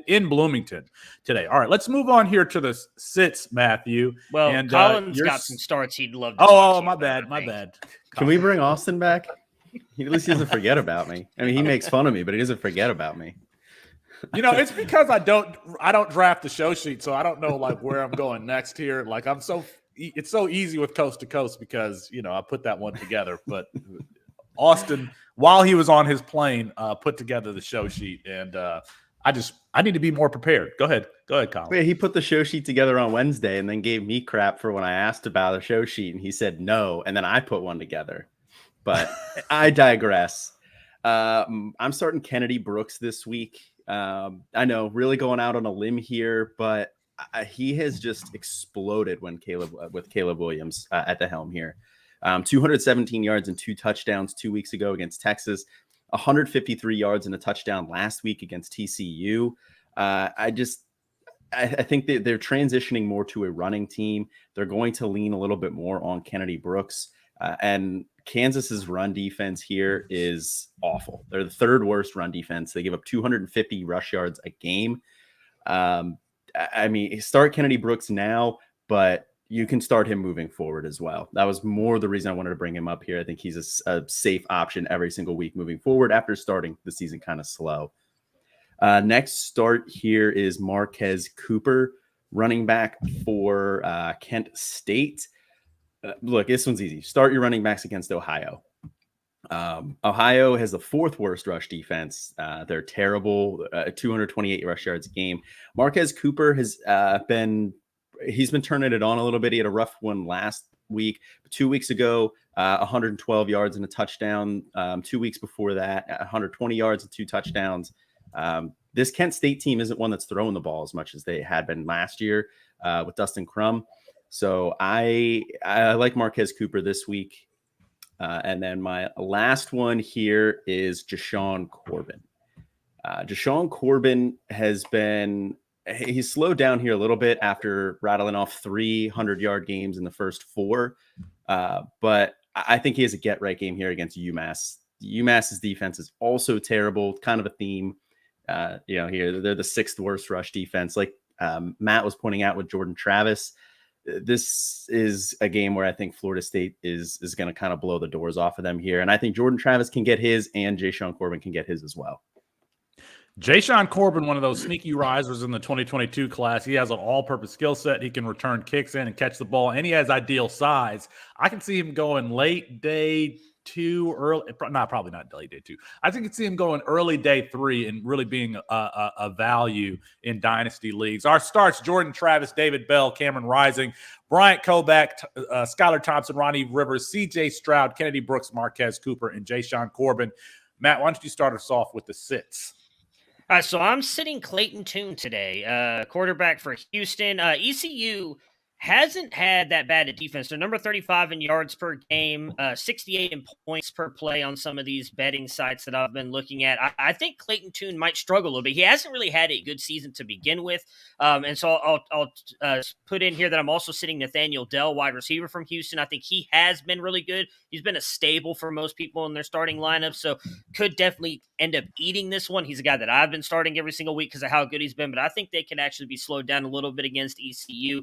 in Bloomington today. All right, let's move on here to the sits, Matthew. Well, and Colin's got some starts he'd love to Oh, my bad. Can we bring Austin back? At least he doesn't forget about me. I mean, he makes fun of me, but he doesn't forget about me. It's because I don't draft the show sheet, so I don't know where I'm going next here. It's so easy with Coast to Coast because, I put that one together. But Austin, while he was on his plane, put together the show sheet. And I need to be more prepared. Go ahead, Colin. Yeah, he put the show sheet together on Wednesday and then gave me crap for when I asked about a show sheet. And he said no. And then I put one together. But I digress. I'm starting Kennedy Brooks this week. I know, really going out on a limb here, but he has just exploded with Caleb Williams at the helm here. 217 yards and 2 touchdowns 2 weeks ago against Texas, 153 yards and a touchdown last week against TCU. I think that they're transitioning more to a running team. They're going to lean a little bit more on Kennedy Brooks. And Kansas's run defense here is awful. They're the third worst run defense. They give up 250 rush yards a game. I mean, start Kennedy Brooks now, but you can start him moving forward as well. That was more the reason I wanted to bring him up here. I think he's a safe option every single week moving forward after starting the season kind of slow. Next start here is Marquez Cooper, running back for Kent State. Look, this one's easy. Start your running backs against Ohio. Ohio has the fourth worst rush defense. They're terrible, 228 rush yards a game. Marquez Cooper has he's been turning it on a little bit. He had a rough one last week. 2 weeks ago, 112 yards and a touchdown. 2 weeks before that, 120 yards and 2 touchdowns. This Kent State team isn't one that's throwing the ball as much as they had been last year with Dustin Crum. So I like Marquez Cooper this week. And then my last one here is Jashawn Corbin. Jashawn Corbin he's slowed down here a little bit after rattling off 300-yard games in the first 4. But I think he has a get-right game here against UMass. UMass's defense is also terrible, kind of a theme. Here they're the 6th worst rush defense. Like Matt was pointing out with Jordan Travis, this is a game where I think Florida State is going to kind of blow the doors off of them here. And I think Jordan Travis can get his and Jashawn Corbin can get his as well. Jashawn Corbin, one of those sneaky risers in the 2022 class. He has an all-purpose skill set. He can return kicks in and catch the ball, and he has ideal size. I can see him going late day 2, probably not late day 2. I think I can see him going early day 3 and really being a value in dynasty leagues. Our starts: Jordan Travis, David Bell, Cameron Rising, Bryant Koback, Skylar Thompson, Ronnie Rivers, C.J. Stroud, Kennedy Brooks, Marquez Cooper, and Jashawn Corbin. Matt, why don't you start us off with the sits? All right, so I'm sitting Clayton Tune today, quarterback for Houston. ECU hasn't had that bad a defense. They're number 35 in yards per game, 68 in points per play on some of these betting sites that I've been looking at. I think Clayton Tune might struggle a little bit. He hasn't really had a good season to begin with. And so I'll put in here that I'm also sitting Nathaniel Dell, wide receiver from Houston. I think he has been really good. He's been a staple for most people in their starting lineup, so could definitely end up eating this one. He's a guy that I've been starting every single week because of how good he's been, but I think they can actually be slowed down a little bit against ECU.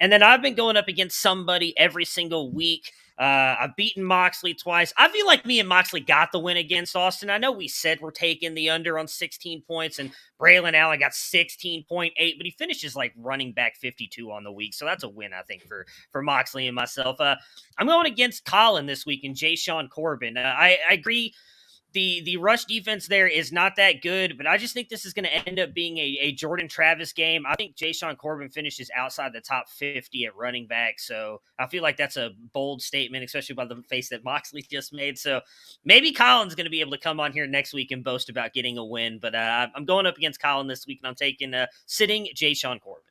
And then I've been going up against somebody every single week. I've beaten Moxley twice. I feel like me and Moxley got the win against Austin. I know we said we're taking the under on 16 points, and Braylon Allen got 16.8, but he finishes like running back 52 on the week. So that's a win, I think, for Moxley and myself. I'm going against Colin this week and Jashawn Corbin. I agree. The rush defense there is not that good, but I just think this is going to end up being a Jordan Travis game. I think Jashawn Corbin finishes outside the top 50 at running back, so I feel like that's a bold statement, especially by the face that Moxley just made. So maybe Colin's going to be able to come on here next week and boast about getting a win, but I'm going up against Colin this week, and I'm taking sitting Jashawn Corbin.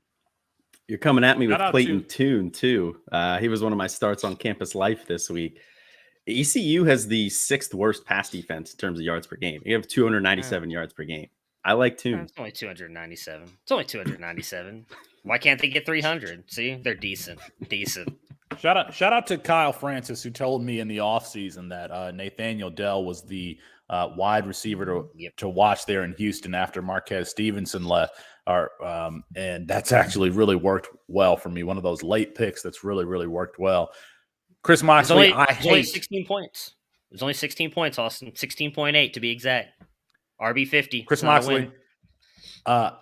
You're coming at me with Clayton Tune, too. He was one of my starts on Campus Life this week. ECU has the 6th worst pass defense in terms of yards per game. You have 297 yards per game. I like Tune. It's only 297. It's only 297. Why can't they get 300? See, they're decent. Shout out to Kyle Francis, who told me in the offseason that Nathaniel Dell was the wide receiver to watch there in Houston after Marquez Stevenson left. And that's actually really worked well for me. One of those late picks that's really, really worked well. Chris Moxley, only 16 points. It was only 16 points, Austin. 16.8 to be exact. RB50. Chris Moxley, I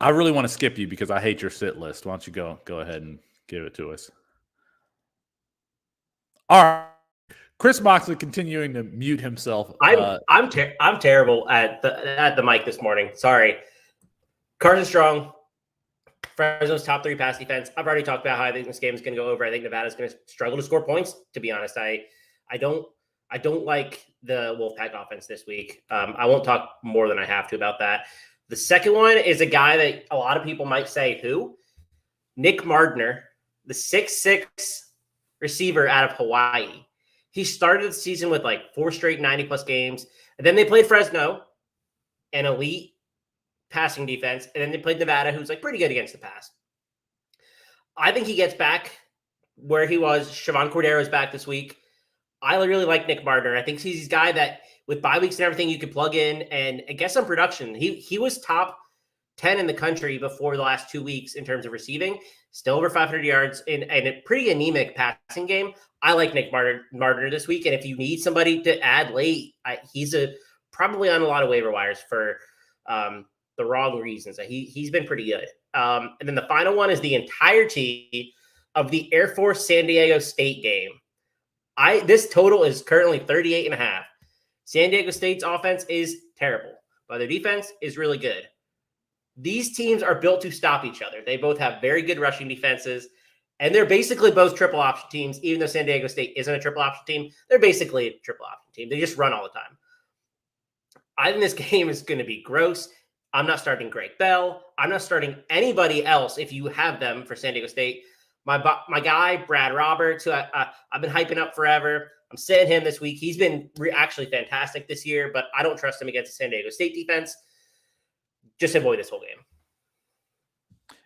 really want to skip you because I hate your sit list. Why don't you go ahead and give it to us? All right. Chris Moxley continuing to mute himself. I'm terrible at the mic this morning. Sorry. Carson Strong, Fresno's top 3 pass defense. I've already talked about how I think this game is going to go over. I think Nevada's going to struggle to score points, to be honest. I don't like the Wolfpack offense this week. I won't talk more than I have to about that. The second one is a guy that a lot of people might say, who? Nick Mardner, the 6'6" receiver out of Hawaii. He started the season with like 4 straight 90-plus games. And then they played Fresno, an elite passing defense, and then they played Nevada, who's like pretty good against the pass. I think he gets back where he was. Siobhan Cordero is back this week. I really like Nick Martin. I think he's a guy that with bye weeks and everything, you could plug in and get some production. He was top 10 in the country before the last 2 weeks in terms of receiving, still over 500 yards in a pretty anemic passing game. I like Nick Martin this week. And if you need somebody to add late, he's probably on a lot of waiver wires for the wrong reasons. He's been pretty good. And then the final one is the entirety of the Air Force San Diego State game. This total is currently 38.5. San Diego State's offense is terrible, but their defense is really good. These teams are built to stop each other. They both have very good rushing defenses, and they're basically both triple option teams. Even though San Diego State isn't a triple option team, they're basically a triple option team. They just run all the time. I think this game is going to be gross. I'm not starting Greg Bell. I'm not starting anybody else if you have them for San Diego State. My guy, Brad Roberts, who I've been hyping up forever. I'm sitting him this week. He's been actually fantastic this year, but I don't trust him against the San Diego State defense. Just avoid this whole game.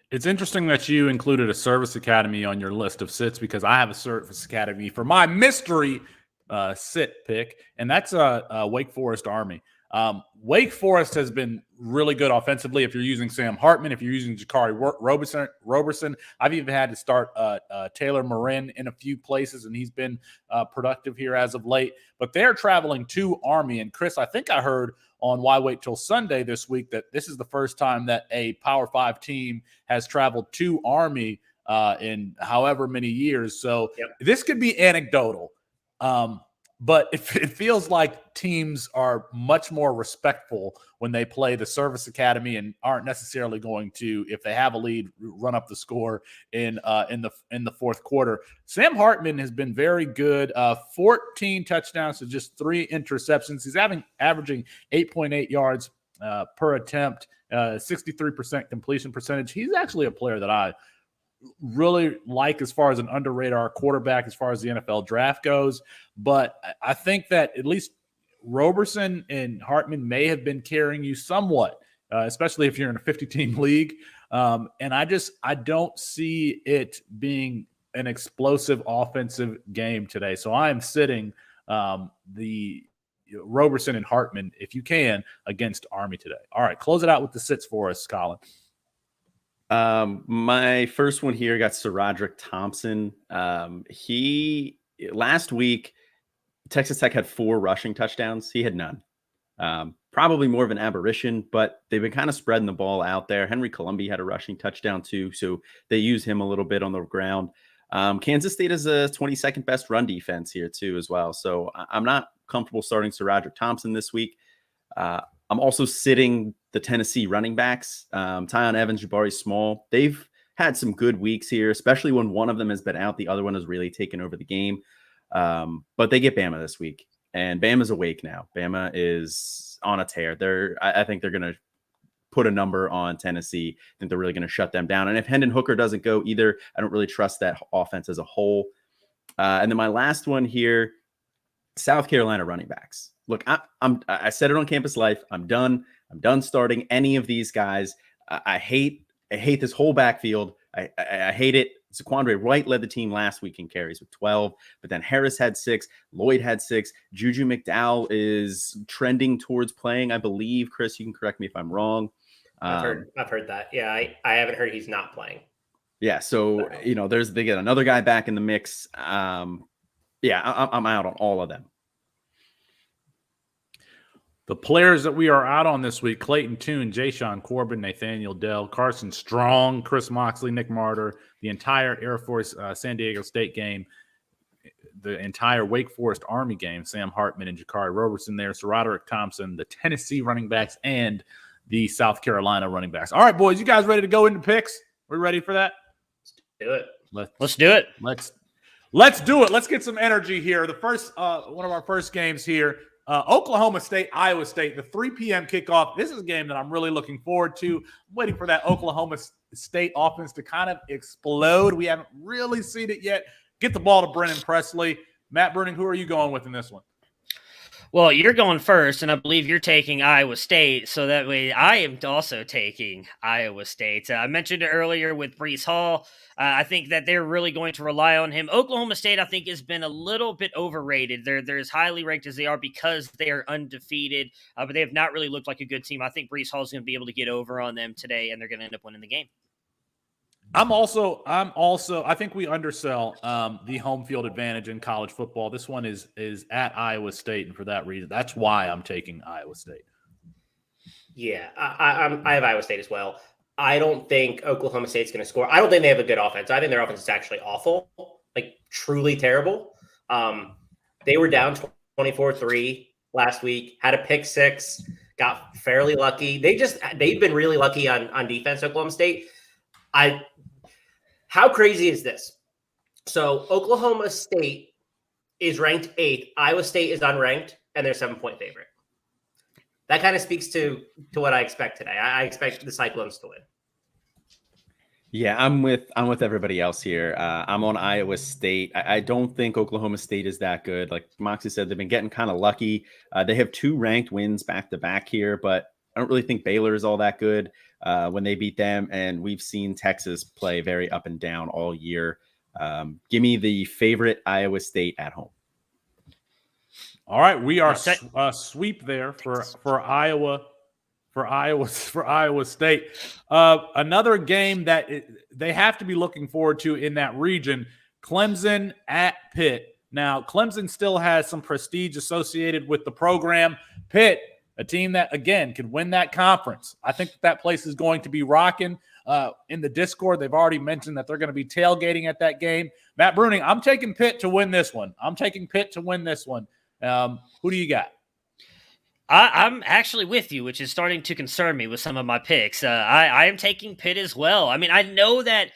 It's interesting that you included a service academy on your list of sits because I have a service academy for my mystery sit pick, and that's Wake Forest Army. Wake Forest has been really good offensively. If you're using Sam Hartman, if you're using Jakari Roberson, I've even had to start Taylor Marin in a few places, and he's been productive here as of late. But they're traveling to Army. And Chris, I think I heard on Why Wait Till Sunday this week that this is the first time that a Power 5 team has traveled to Army in however many years. So This could be anecdotal. But it feels like teams are much more respectful when they play the service academy and aren't necessarily going to, if they have a lead, run up the score in the fourth quarter. Sam Hartman has been very good. 14 touchdowns to just 3 interceptions. He's averaging 8.8 yards per attempt, 63% completion percentage. He's actually a player that I really like as far as an under-radar quarterback as far as the NFL draft goes. But I think that at least Roberson and Hartman may have been carrying you somewhat, especially if you're in a 50-team league. And I don't see it being an explosive offensive game today. So I am sitting the Roberson and Hartman, if you can, against Army today. All right, close it out with the sits for us, Colin. My first one here got Sir Roderick Thompson. Last week, Texas Tech had 4 rushing touchdowns. He had none. Probably more of an aberration, but they've been kind of spreading the ball out there. Henry Columbia had a rushing touchdown too, so they use him a little bit on the ground. Kansas State is a 22nd best run defense here too as well. So I'm not comfortable starting Sir Roderick Thompson this week. I'm also sitting the Tennessee running backs, Tyon Evans, Jabari Small. They've had some good weeks here, especially when one of them has been out. The other one has really taken over the game. But they get Bama this week, and Bama's awake now. Bama is on a tear. I think they're going to put a number on Tennessee. I think they're really going to shut them down. And if Hendon Hooker doesn't go either, I don't really trust that offense as a whole. And then my last one here, South Carolina running backs. Look, I said it on Campus Life. I'm done starting any of these guys. I hate this whole backfield. I hate it. Zaquandre Wright led the team last week in carries with 12, but then Harris had 6, Lloyd had 6. Juju McDowell is trending towards playing, I believe. Chris, you can correct me if I'm wrong. I've heard that. Yeah, I haven't heard he's not playing. Yeah, so they get another guy back in the mix. I'm out on all of them. The players that we are out on this week: Clayton Tune, Jayshon Corbin, Nathaniel Dell, Carson Strong, Chris Moxley, Nick Martyr, the entire Air Force San Diego State game, the entire Wake Forest Army game, Sam Hartman and Jakari Roberson there, Sir Roderick Thompson, the Tennessee running backs, and the South Carolina running backs. All right, boys, you guys ready to go into picks? We ready for that? Do it. Let's do it. Let's do it. Let's get some energy here. The first one of our first games here. Oklahoma State, Iowa State, the 3 p.m. kickoff. This is a game that I'm really looking forward to. I'm waiting for that Oklahoma State offense to kind of explode. We haven't really seen it yet. Get the ball to Brennan Presley. Matt Bruning, who are you going with in this one? Well, you're going first, and I believe you're taking Iowa State, so that way I am also taking Iowa State. I mentioned it earlier with Brees Hall. I think that they're really going to rely on him. Oklahoma State, I think, has been a little bit overrated. They're as highly ranked as they are because they are undefeated, but they have not really looked like a good team. I think Brees Hall is going to be able to get over on them today, and they're going to end up winning the game. I'm also I think we undersell the home field advantage in college football. This one is at Iowa State, and for that reason, that's why I'm taking Iowa State. Yeah, I have Iowa State as well. I don't think Oklahoma State's going to score. I don't think they have a good offense. I think their offense is actually awful, like truly terrible. They were down 24-3 last week, had a pick six, got fairly lucky. They've been really lucky on defense, Oklahoma State. How crazy is this? So Oklahoma State is ranked 8th. Iowa State is unranked, and they're 7-point favorite. That kind of speaks to what I expect today. I expect the Cyclones to win. Yeah, I'm with everybody else here. I'm on Iowa State. I don't think Oklahoma State is that good. Like Moxley said, they've been getting kind of lucky. They have 2 ranked wins back to back here, but I don't really think Baylor is all that good when they beat them. And we've seen Texas play very up and down all year. Give me the favorite Iowa State at home. All right, we are sweep there for Iowa State. Another game that they have to be looking forward to in that region, Clemson at Pitt. Now, Clemson still has some prestige associated with the program. Pitt, a team that, again, could win that conference. I think that place is going to be rocking. In the Discord, they've already mentioned that they're going to be tailgating at that game. Matt Bruning, I'm taking Pitt to win this one. Who do you got? I'm actually with you, which is starting to concern me with some of my picks. I am taking Pitt as well. I mean, I know that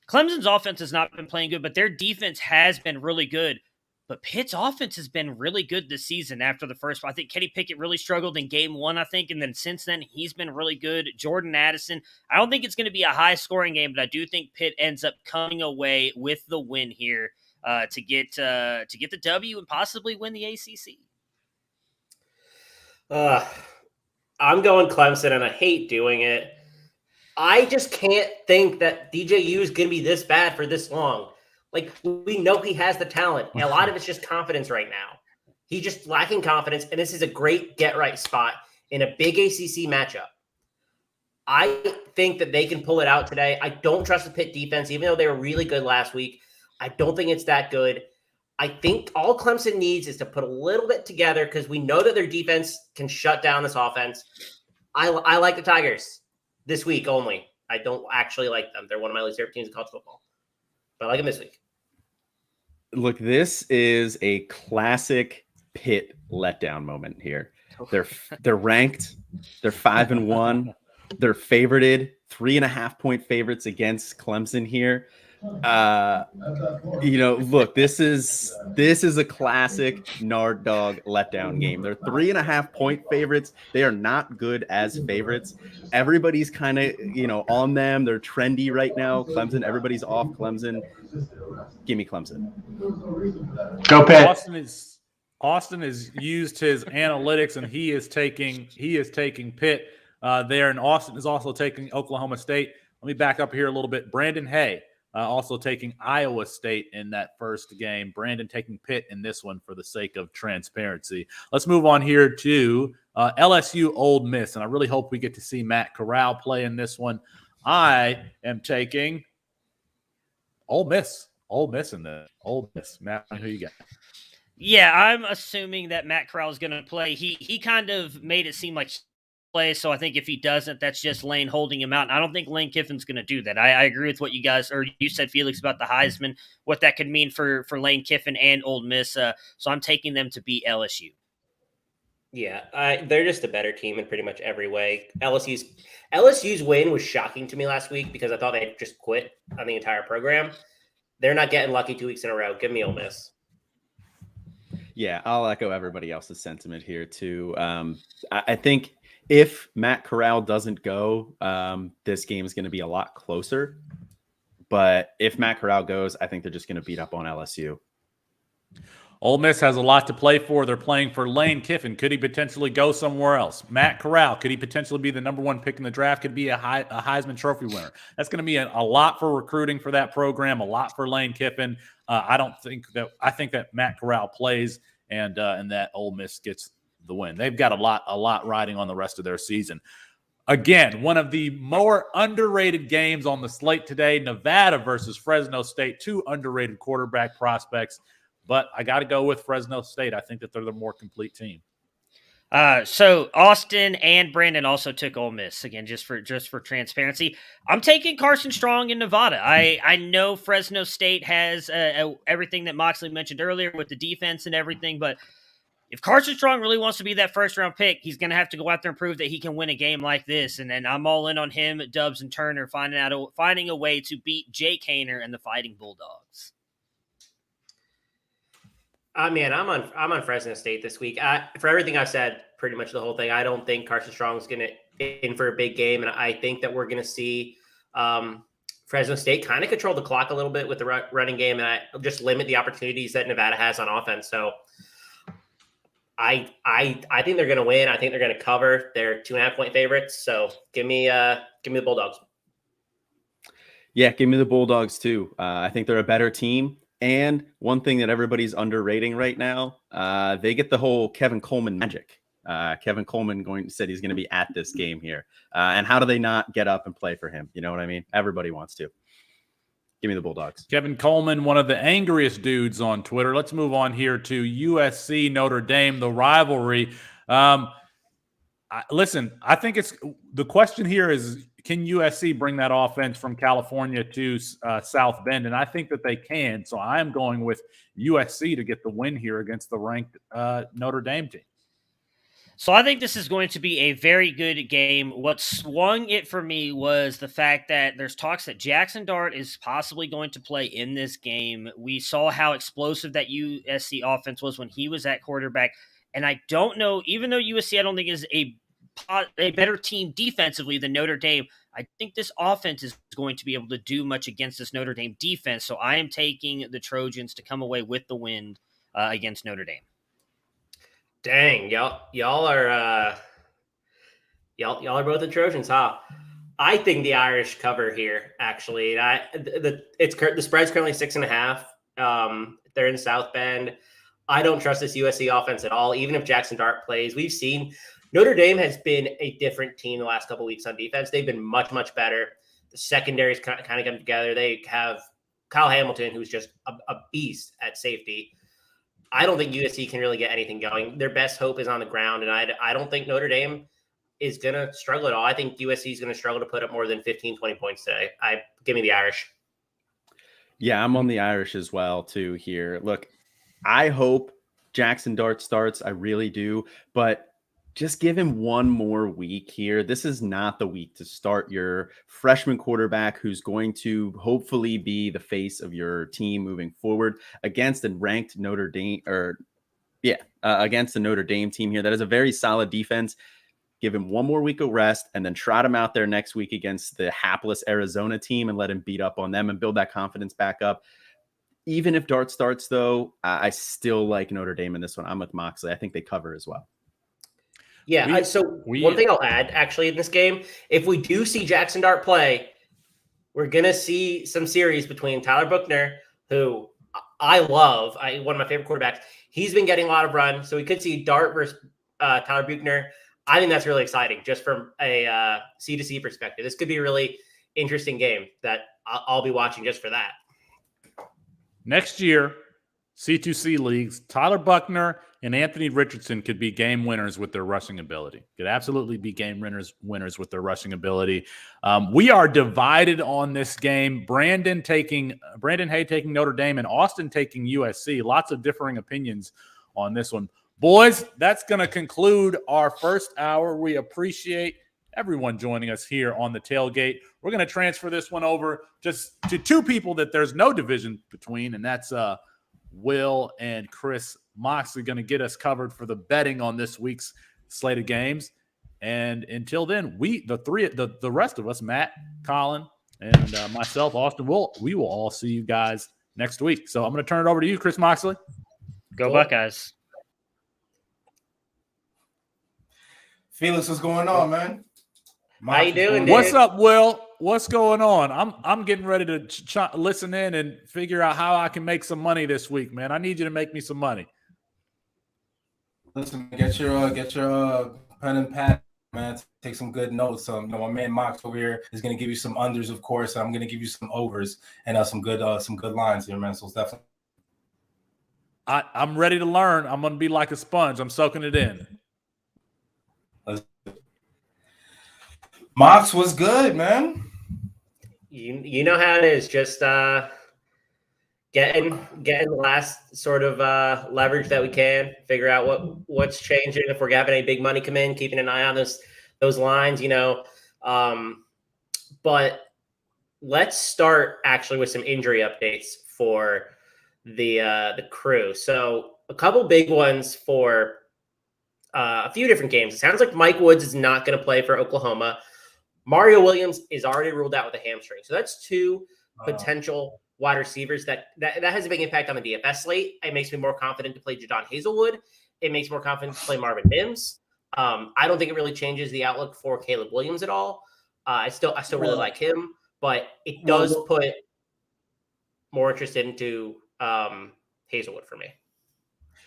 Clemson's offense has not been playing good, but their defense has been really good. But Pitt's offense has been really good this season after the first. I think Kenny Pickett really struggled in game 1, I think. And then since then, he's been really good. Jordan Addison. I don't think it's going to be a high-scoring game, but I do think Pitt ends up coming away with the win here to get the W and possibly win the ACC. I'm going Clemson, and I hate doing it. I just can't think that DJU is going to be this bad for this long. Like, we know he has the talent. And a lot of it's just confidence right now. He's just lacking confidence, and this is a great get-right spot in a big ACC matchup. I think that they can pull it out today. I don't trust the Pitt defense, even though they were really good last week. I don't think it's that good. I think all Clemson needs is to put a little bit together because we know that their defense can shut down this offense. I like the Tigers this week only. I don't actually like them. They're one of my least favorite teams in college football. But I like them this week. Look, this is a classic Pitt letdown moment here. They're ranked. They're 5-1. They're favorited. 3.5-point favorites against Clemson here. Look, this is a classic Nard Dog letdown game. They're 3.5-point favorites. They are not good as favorites. Everybody's kind of, on them. They're trendy right now. Clemson, everybody's off Clemson. Give me Clemson. Go Pitt. Austin has used his analytics, and he is taking Pitt there, and Austin is also taking Oklahoma State. Let me back up here a little bit. Brandon Hay also taking Iowa State in that first game. Brandon taking Pitt in this one for the sake of transparency. Let's move on here to LSU Ole Miss, and I really hope we get to see Matt Corral play in this one. I am taking Ole Miss. Ole Miss in the Ole Miss. Matt, who you got? Yeah, I'm assuming that Matt Corral is going to play. He kind of made it seem like play, so I think if he doesn't, that's just Lane holding him out. And I don't think Lane Kiffin's going to do that. I agree with what you said, Felix, about the Heisman, what that could mean for Lane Kiffin and Ole Miss. So I'm taking them to beat LSU. Yeah, they're just a better team in pretty much every way. LSU's win was shocking to me last week because I thought they'd just quit on the entire program. They're not getting lucky 2 weeks in a row. Give me Ole Miss. Yeah, I'll echo everybody else's sentiment here too. I think if Matt Corral doesn't go, this game is going to be a lot closer. But if Matt Corral goes, I think they're just going to beat up on LSU. Ole Miss has a lot to play for. They're playing for Lane Kiffin. Could he potentially go somewhere else? Matt Corral, could he potentially be the number one pick in the draft? Could be a Heisman Trophy winner. That's going to be a lot for recruiting for that program, a lot for Lane Kiffin. I think that Matt Corral plays and that Ole Miss gets the win. They've got a lot riding on the rest of their season. Again, one of the more underrated games on the slate today, Nevada versus Fresno State, two underrated quarterback prospects. But I got to go with Fresno State. I think that they're the more complete team. So Austin and Brandon also took Ole Miss again, just for transparency. I'm taking Carson Strong in Nevada. I know Fresno State has everything that Moxley mentioned earlier with the defense and everything, but if Carson Strong really wants to be that first round pick, he's going to have to go out there and prove that he can win a game like this. And then I'm all in on him, Dubs and Turner finding a way to beat Jake Haener and the Fighting Bulldogs. Man, I'm on Fresno State this week. For everything I've said, pretty much the whole thing, I don't think Carson Strong's going to in for a big game, and I think that we're going to see Fresno State kind of control the clock a little bit with the running game, and I just limit the opportunities that Nevada has on offense. So I think they're going to win. I think they're going to cover. They're 2.5-point favorites. So give me the Bulldogs. Yeah, give me the Bulldogs too. I think they're a better team. And one thing that everybody's underrating right now, they get the whole Kevin Coleman magic. Kevin Coleman said he's going to be at this game here. And how do they not get up and play for him? You know what I mean? Everybody wants to. Give me the Bulldogs. Kevin Coleman, one of the angriest dudes on Twitter. Let's move on here to USC Notre Dame, the rivalry. Listen, I think the question here is, can USC bring that offense from California to South Bend? And I think that they can. So I am going with USC to get the win here against the ranked Notre Dame team. So I think this is going to be a very good game. What swung it for me was the fact that there's talks that Jackson Dart is possibly going to play in this game. We saw how explosive that USC offense was when he was at quarterback. And I don't know, even though USC I don't think is a better team defensively than Notre Dame, I think this offense is going to be able to do much against this Notre Dame defense. So I am taking the Trojans to come away with the win against Notre Dame. Dang, y'all are both the Trojans, huh? I think the Irish cover here. Actually, the spread's currently 6.5. They're in South Bend. I don't trust this USC offense at all. Even if Jackson Dart plays, we've seen Notre Dame has been a different team the last couple of weeks on defense. They've been much, much better. The secondary's kind of come together. They have Kyle Hamilton, who's just a beast at safety. I don't think USC can really get anything going. Their best hope is on the ground, and I don't think Notre Dame is going to struggle at all. I think USC is going to struggle to put up more than 15, 20 points today. Give me the Irish. Yeah, I'm on the Irish as well, too, here. Look, I hope Jackson Dart starts. I really do. But just give him one more week here. This is not the week to start your freshman quarterback who's going to hopefully be the face of your team moving forward against a ranked Notre Dame against the Notre Dame team here. That is a very solid defense. Give him one more week of rest and then trot him out there next week against the hapless Arizona team and let him beat up on them and build that confidence back up. Even if Dart starts, though, I still like Notre Dame in this one. I'm with Moxley. I think they cover as well. Yeah, one thing I'll add, actually, in this game, if we do see Jackson Dart play, we're going to see some series between Tyler Buchner, who I love, one of my favorite quarterbacks. He's been getting a lot of run, so we could see Dart versus Tyler Buchner. I think that's really exciting, just from a C2C perspective. This could be a really interesting game that I'll be watching just for that. Next year, C2C leagues, Tyler Buchner and Anthony Richardson could be game winners with their rushing ability. Could absolutely be game winners with their rushing ability. We are divided on this game. Brandon Hay taking Notre Dame and Austin taking USC. Lots of differing opinions on this one. Boys, that's going to conclude our first hour. We appreciate everyone joining us here on the Tailgate. We're going to transfer this one over just to two people that there's no division between, and that's Will and Chris Moxley going to get us covered for the betting on this week's slate of games. And until then, the rest of us, Matt, Colin, and myself, Austin, we will all see you guys next week. So I'm going to turn it over to you, Chris Moxley. Go Cool. Buckeyes. Felix, what's going on, man? How you doing, dude? What's up, Will? What's going on? I'm getting ready to listen in and figure out how I can make some money this week, man. I need you to make me some money. Listen, get your pen and pad, man. Take some good notes. My man Mox over here is gonna give you some unders, of course. I'm gonna give you some overs and some good lines here, man. So it's definitely. I'm ready to learn. I'm gonna be like a sponge. I'm soaking it in. Mox was good, man. You know how it is. Just getting the last sort of leverage that we can. Figure out what's changing. If we're having any big money come in, keeping an eye on those lines. But let's start actually with some injury updates for the crew. So a couple big ones for a few different games. It sounds like Mike Woods is not going to play for Oklahoma. Mario Williams is already ruled out with a hamstring. So that's two potential wide receivers that has a big impact on the DFS slate. It makes me more confident to play Jadon Hazelwood. It makes me more confident to play Marvin Mims. I don't think it really changes the outlook for Caleb Williams at all. I still really like him, but it does put more interest into Hazelwood for me.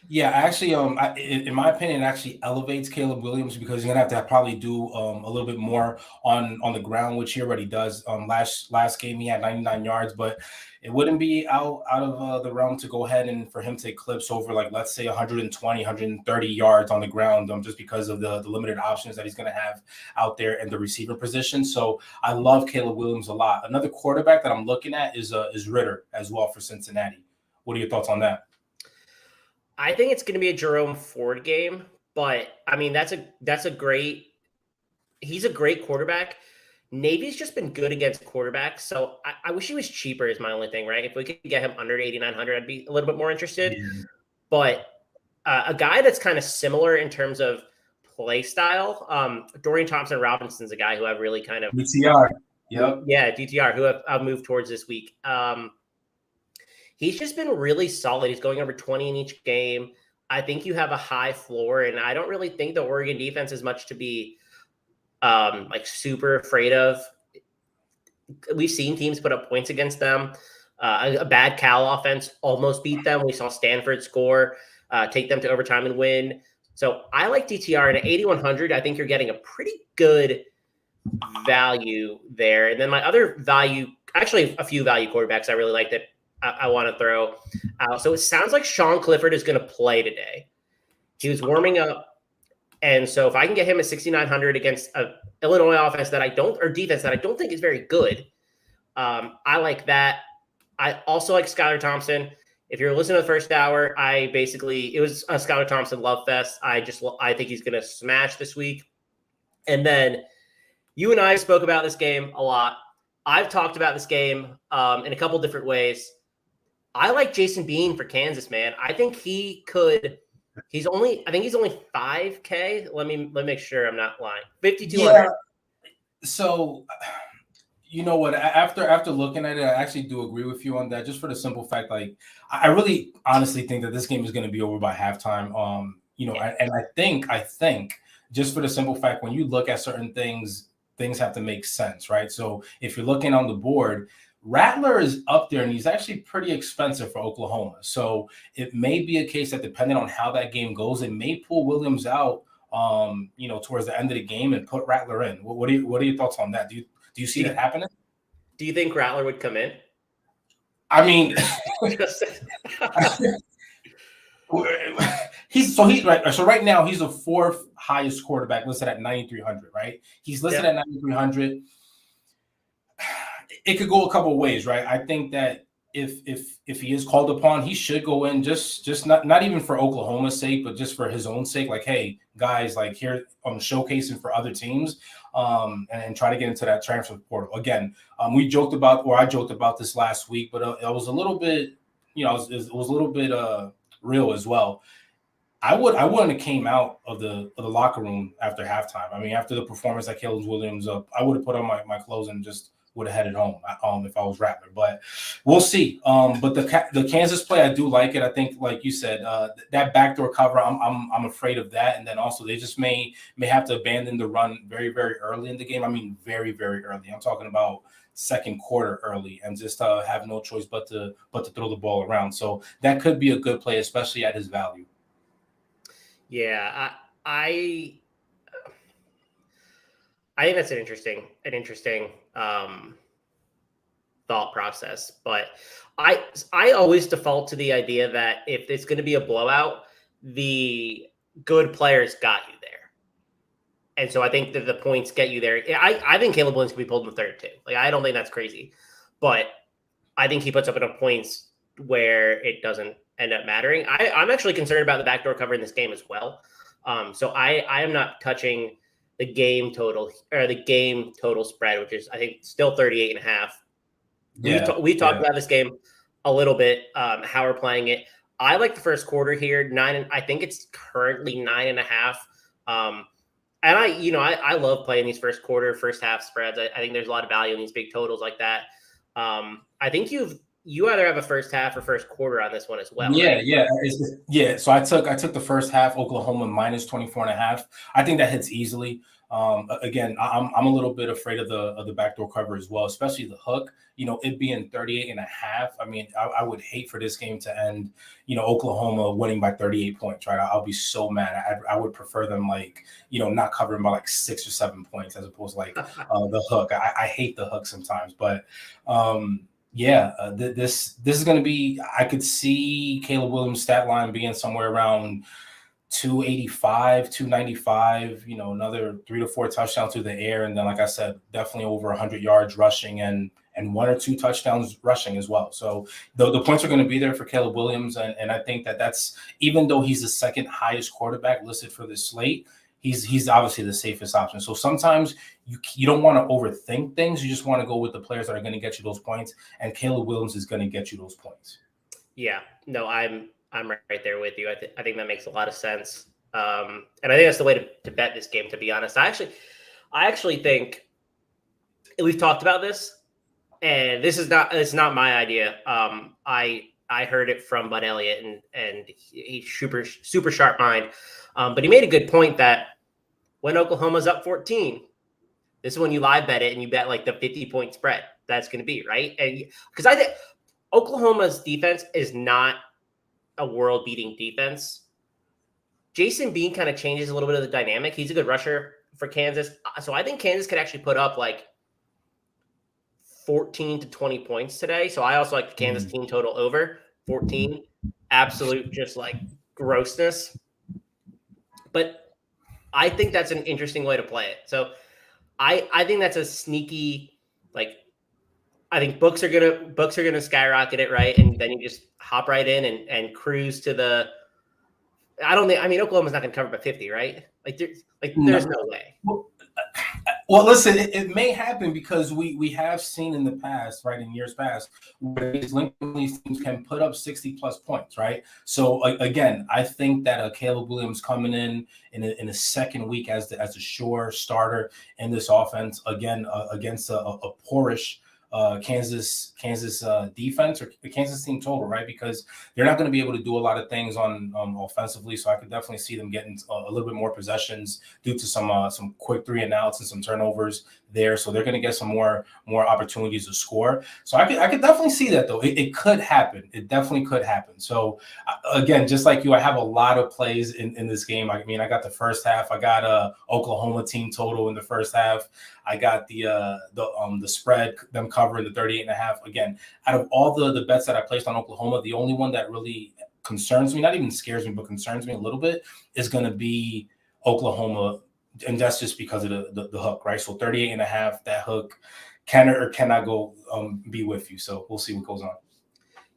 Yeah, actually, in my opinion, it actually elevates Caleb Williams because you're gonna have to probably do a little bit more on the ground, which he already does. Last game he had 99 yards, but it wouldn't be out of the realm to go ahead and for him to eclipse over, like, let's say 120, 130 yards on the ground, just because of the limited options that he's gonna have out there in the receiver position. So I love Caleb Williams a lot. Another quarterback that I'm looking at is Ritter as well for Cincinnati. What are your thoughts on that? I think it's going to be a Jerome Ford game, but I mean he's a great quarterback. Navy's just been good against quarterbacks, so I wish he was cheaper is my only thing, right? If we could get him under 8,900, I'd be a little bit more interested. Yeah. But a guy that's kind of similar in terms of play style, Dorian Thompson-Robinson's a guy who I've really kind of DTR. Yep. Yeah, DTR, who I've moved towards this week. He's just been really solid. He's going over 20 in each game. I think you have a high floor, and I don't really think the Oregon defense is much to be like super afraid of. We've seen teams put up points against them. A bad Cal offense almost beat them. We saw Stanford score, take them to overtime and win. So I like DTR, and at 8,100, I think you're getting a pretty good value there. And then my other value, actually a few value quarterbacks I really like that I want to throw out. So it sounds like Sean Clifford is going to play today. He was warming up. And so if I can get him at 6,900 against an Illinois defense that I don't think is very good, I like that. I also like Skylar Thompson. If you're listening to the first hour, it was a Skylar Thompson love fest. I think he's going to smash this week. And then you and I spoke about this game a lot. I've talked about this game in a couple different ways. I like Jason Bean for Kansas, man. I think he's only 5K. Let me make sure I'm not lying. 5,200. Yeah. So, you know what? After looking at it, I actually do agree with you on that. Just for the simple fact, like, I really honestly think that this game is going to be over by halftime. And I think just for the simple fact, when you look at certain things have to make sense, right? So if you're looking on the board, Rattler is up there, and he's actually pretty expensive for Oklahoma. So it may be a case that depending on how that game goes, it may pull Williams out, towards the end of the game and put Rattler in. What are your thoughts on that? Do you see that happening? Do you think Rattler would come in? I mean, so right now he's the fourth highest quarterback listed at 9,300, right? He's listed at 9,300. It could go a couple of ways, right? I think that if he is called upon, he should go in just not even for Oklahoma's sake, but just for his own sake. Like, hey, guys, like, here I'm showcasing for other teams, and try to get into that transfer portal. Again, I joked about this last week, but it was a little bit, it was a little bit real as well. I wouldn't have came out of the locker room after halftime. I mean, after the performance that Caleb Williams up, I would have put on my clothes and just would have headed home if I was Rattler, but we'll see. But the Kansas play, I do like it. I think, like you said, that backdoor cover, I'm afraid of that. And then also they just may have to abandon the run very, very early in the game. I mean, very, very early. I'm talking about second quarter early, and just have no choice but to throw the ball around. So that could be a good play, especially at his value. Yeah, I think that's an interesting thought process. But I always default to the idea that if it's going to be a blowout, the good players got you there. And so I think that the points get you there. I think Caleb Williams can be pulled in the third too. Like, I don't think that's crazy, but I think he puts up enough points where it doesn't end up mattering. I'm actually concerned about the backdoor cover in this game as well. So I am not touching the game total or the game total spread, which is, I think, still 38.5. Yeah, we talked about this game a little bit, how we're playing it. I like the first quarter here, I think it's currently 9.5. And I love playing these first quarter, first half spreads. I think there's a lot of value in these big totals like that. I think you either have a first half or first quarter on this one as well. Yeah, right? yeah. So I took the first half, Oklahoma minus 24.5. I think that hits easily. Again, I'm a little bit afraid of the backdoor cover as well, especially the hook. It being 38.5. I mean, I would hate for this game to end, Oklahoma winning by 38 points, right? I'll be so mad. I would prefer them not covering by like 6 or 7 points as opposed to the hook. I hate the hook sometimes, but this is going to be. I could see Caleb Williams' stat line being somewhere around 285, 295, another 3 to 4 touchdowns through the air. And then, like I said, definitely over 100 yards rushing and 1 or 2 touchdowns rushing as well. So the points are going to be there for Caleb Williams. And I think that's, even though he's the second highest quarterback listed for this slate, he's obviously the safest option. So sometimes you don't want to overthink things. You just want to go with the players that are going to get you those points. And Caleb Williams is going to get you those points. Yeah, no, I'm right there with you. I think that makes a lot of sense. And I think that's the way to bet this game, to be honest. I actually think we've talked about this, and it's not my idea. I heard it from Bud Elliott, and he's super sharp mind. But he made a good point that when Oklahoma's up 14, this is when you live bet it and you bet like the 50-point spread that's going to be, right? And because I think Oklahoma's defense is not a world-beating defense. Jason Bean kind of changes a little bit of the dynamic. He's a good rusher for Kansas. So I think Kansas could actually put up like 14 to 20 points today. So I also like the Kansas team total over 14. Absolute just like grossness. But I think that's an interesting way to play it. So I think that's a sneaky, I think books are gonna skyrocket it, right? And then you just hop right in and cruise to the. Oklahoma's not gonna cover by 50, right? There's no way. Well, listen, it may happen because we have seen in the past, right, in years past, where these Lincoln teams can put up 60-plus points, right? So, again, I think that Caleb Williams coming in a second week as the sure starter in this offense, again, against a poorish Kansas defense or the Kansas team total, right? Because they're not going to be able to do a lot of things on offensively. So I could definitely see them getting a little bit more possessions due to some quick 3 and outs and some turnovers there. So they're going to get some more opportunities to score. So I could definitely see that though. It could happen. It definitely could happen. So again, just like you, I have a lot of plays in this game. I mean, I got the first half. I got Oklahoma team total in the first half. I got the spread, them covering the 38.5. Again, out of all the bets that I placed on Oklahoma, the only one that really concerns me, not even scares me, but concerns me a little bit, is going to be Oklahoma. And that's just because of the hook, right? So 38.5, that hook can or cannot go be with you. So we'll see what goes on.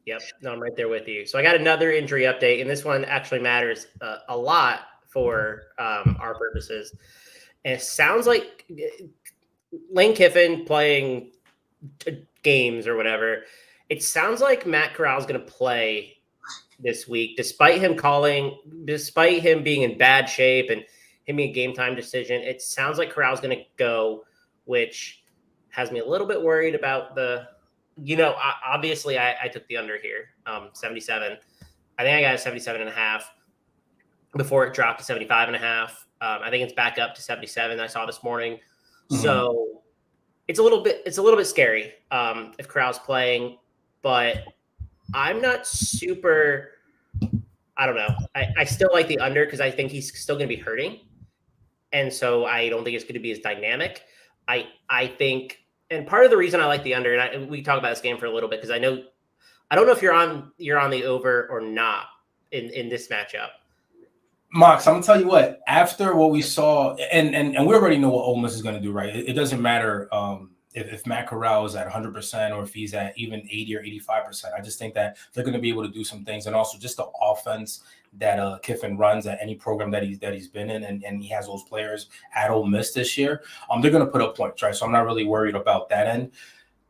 Yep. No, I'm right there with you. So I got another injury update, and this one actually matters a lot for our purposes. And it sounds like Lane Kiffin playing games or whatever. It sounds like Matt Corral's going to play this week, despite him being in bad shape and him being a game time decision. It sounds like Corral's going to go, which has me a little bit worried about the, obviously I took the under here, 77. I think I got a 77.5 before it dropped to 75.5. I think it's back up to 77. I saw this morning. Mm-hmm. So it's a little bit scary if Corral's playing, but I'm not super. I don't know. I still like the under because I think he's still going to be hurting, and so I don't think it's going to be as dynamic. I think, and part of the reason I like the under, and we talk about this game for a little bit because I don't know if you're on the over or not in this matchup. Mox, I'm gonna tell you what. After what we saw, and we already know what Ole Miss is gonna do, right? It doesn't matter if Matt Corral is at 100% or if he's at even 80 or 85%. I just think that they're gonna be able to do some things, and also just the offense that Kiffin runs at any program that he's been in, and he has those players at Ole Miss this year. They're gonna put up points, right? So I'm not really worried about that end.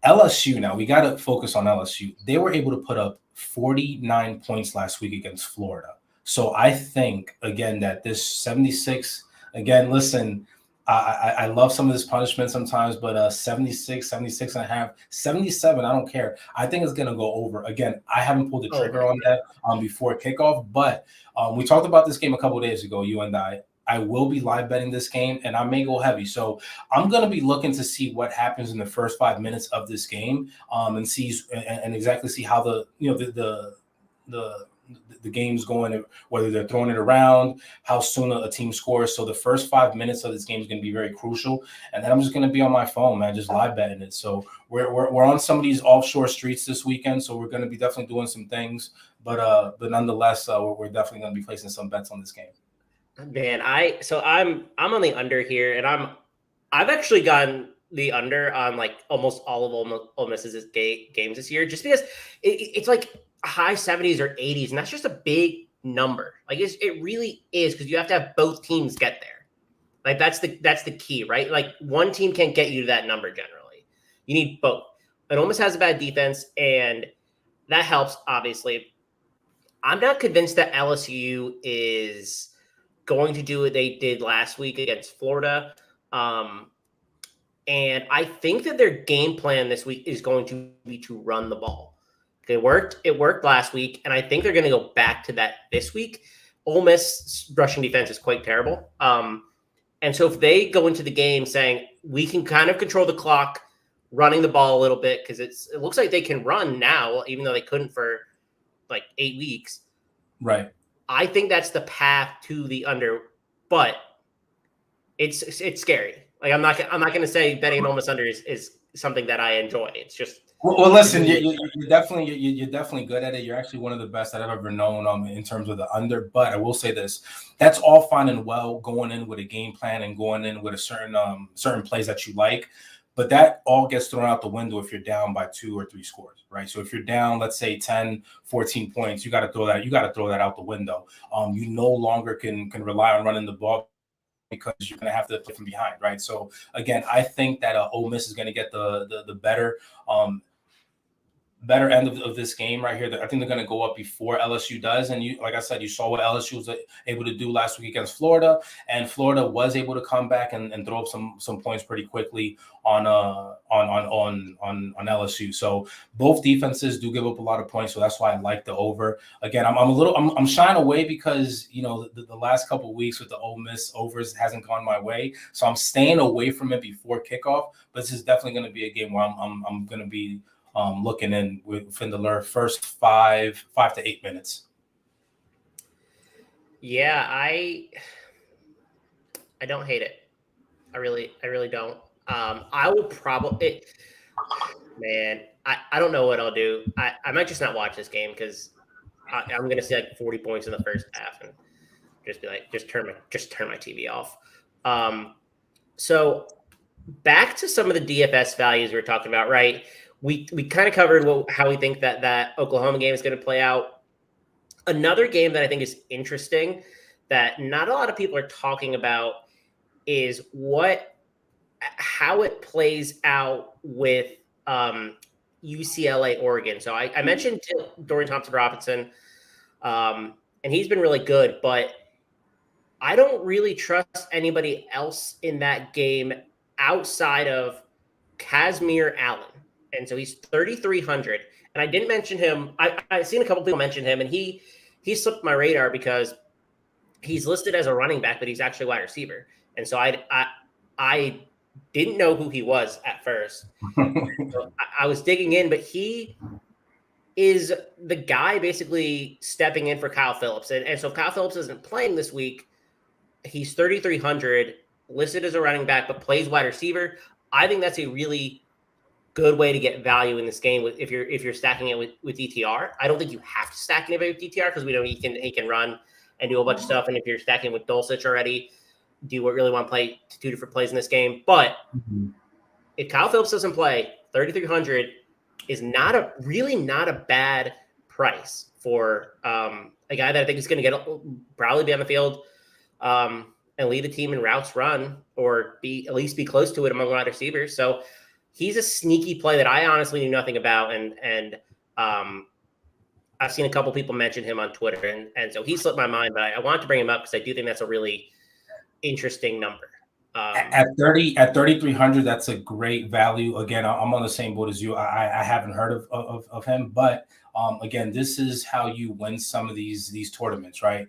LSU, now we got to focus on LSU. They were able to put up 49 points last week against Florida. So I think, again, that this 76, again, listen, I love some of this punishment sometimes, but 76, 76.5, 77, I don't care. I think it's going to go over. Again, I haven't pulled the trigger on that before kickoff, but we talked about this game a couple of days ago, you and I. I will be live betting this game, and I may go heavy. So I'm going to be looking to see what happens in the first 5 minutes of this game, and exactly see how the game's going, whether they're throwing it around, how soon a team scores. So the first 5 minutes of this game is going to be very crucial. And then I'm just going to be on my phone, man, just live betting it. So we're on some of these offshore streets this weekend, so we're going to be definitely doing some things. But nonetheless, we're definitely going to be placing some bets on this game. Man, I'm on the under here, and I've actually gotten the under on like almost all of Ole Miss's games this year, just because it's like high 70s or 80s, and that's just a big number. Like it really is, because you have to have both teams get there. Like that's the key, right? Like one team can't get you to that number generally. You need both. And Ole Miss has a bad defense, and that helps, obviously. I'm not convinced that LSU is going to do what they did last week against Florida. And I think that their game plan this week is going to be to run the ball. It worked last week, and I think they're going to go back to that this week. Ole Miss rushing defense is quite terrible. And so if they go into the game saying, we can kind of control the clock, running the ball a little bit, because it looks like they can run now, even though they couldn't for like 8 weeks. Right. I think that's the path to the under, but it's scary. Like I'm not going to say betting an Ole Miss under is something that I enjoy. It's just well listen, you're definitely good at it. You're actually one of the best that I've ever known in terms of the under. But I will say this: that's all fine and well, going in with a game plan and going in with a certain plays that you like. But that all gets thrown out the window if you're down by 2 or 3 scores, right? So if you're down, let's say 10, 14 points, you got to throw that out the window. You no longer can rely on running the ball, because you're going to have to play from behind, right? So again, I think that Ole Miss is going to get the better end of this game right here. I think they're going to go up before LSU does. And like I said, you saw what LSU was able to do last week against Florida, and Florida was able to come back and throw up some points pretty quickly on LSU. So both defenses do give up a lot of points, so that's why I like the over. Again, I'm shying away because the last couple of weeks with the Ole Miss overs hasn't gone my way, so I'm staying away from it before kickoff. But this is definitely going to be a game where I'm going to be looking in within the first 5 to 8 minutes. Yeah, I don't hate it. I really don't. I will probably, man, I don't know what I'll do. I might just not watch this game, because I'm going to see like 40 points in the first half and just be like, just turn my TV off. So back to some of the DFS values we were talking about, right? We kind of covered how we think that Oklahoma game is going to play out. Another game that I think is interesting that not a lot of people are talking about is how it plays out with UCLA Oregon. So I mentioned Dorian Thompson-Robinson, and he's been really good, but I don't really trust anybody else in that game outside of Kazmir Allen. And so he's 3,300. And I didn't mention him. I've seen a couple people mention him, and he slipped my radar because he's listed as a running back, but he's actually a wide receiver. And so I didn't know who he was at first. So I was digging in, but he is the guy basically stepping in for Kyle Phillips. And so if Kyle Phillips isn't playing this week, he's 3,300, listed as a running back, but plays wide receiver. I think that's a really good way to get value in this game if you're stacking it with DTR. I don't think you have to stack it with DTR because we know he can run and do a bunch of stuff. And if you're stacking with Dulcich already, do you really want to play two different plays in this game? But if Kyle Phillips doesn't play, 3,300 is not a bad price for a guy that I think is going to probably be on the field and lead the team in routes run or at least be close to it among wide receivers. So he's a sneaky play that I honestly knew nothing about, and I've seen a couple people mention him on Twitter, and so he slipped my mind. But I want to bring him up because I do think that's a really interesting number. At 3,300, that's a great value. Again, I'm on the same boat as you. I haven't heard of him, but again, this is how you win some of these tournaments, right?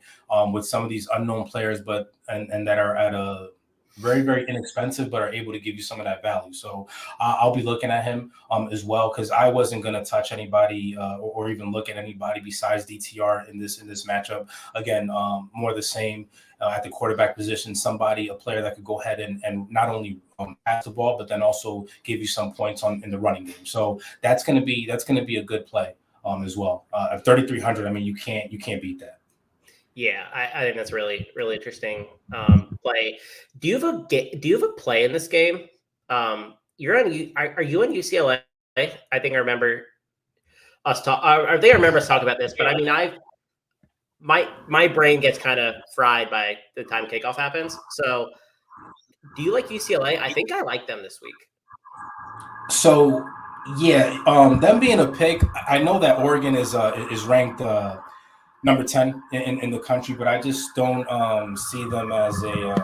With some of these unknown players, but that are at a very, very inexpensive, but are able to give you some of that value. So I'll be looking at him as well, because I wasn't going to touch anybody or even look at anybody besides DTR in this matchup. Again, more the same at the quarterback position, a player that could go ahead and not only pass the ball, but then also give you some points in the running game. So that's going to be a good play as well. At 3,300, I mean, you can't beat that. Yeah, I think that's really, really interesting play. Do you have a play in this game? Are you on UCLA? I think I remember us talk. I think I remember us talk about this, but I mean, my brain gets kind of fried by the time kickoff happens. So, do you like UCLA? I think I like them this week. So, yeah, them being a pick, I know that Oregon is ranked number 10 in the country, but I just don't see them as a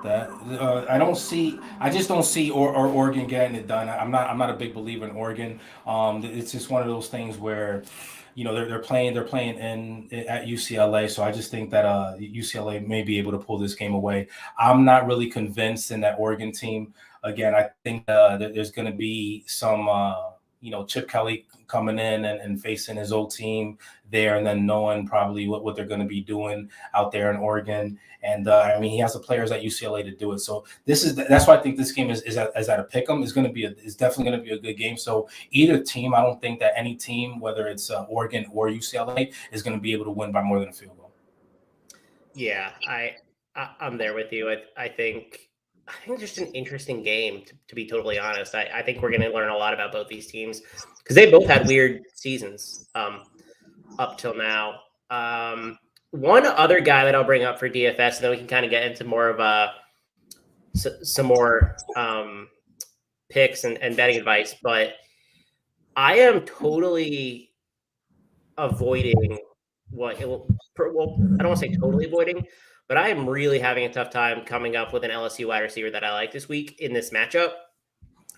I just don't see Oregon getting it done. I'm not a big believer in Oregon. It's just one of those things where, they're playing at UCLA. So I just think that UCLA may be able to pull this game away. I'm not really convinced in that Oregon team. Again, I think that there's going to be some, Chip Kelly coming in and facing his old team there, and then knowing probably what they're going to be doing out there in Oregon. And I mean, he has the players at UCLA to do it. So that's why I think this game is at a pick'em. Is definitely going to be a good game. So either team, I don't think that any team, whether it's Oregon or UCLA, is going to be able to win by more than a field goal. Yeah, I'm there with you. I think it's just an interesting game, to be totally honest. I think we're going to learn a lot about both these teams because they both had weird seasons up till now. One other guy that I'll bring up for DFS, and then we can kind of get into more of some more picks and betting advice. But I am totally avoiding I don't want to say totally avoiding, but I am really having a tough time coming up with an LSU wide receiver that I like this week in this matchup.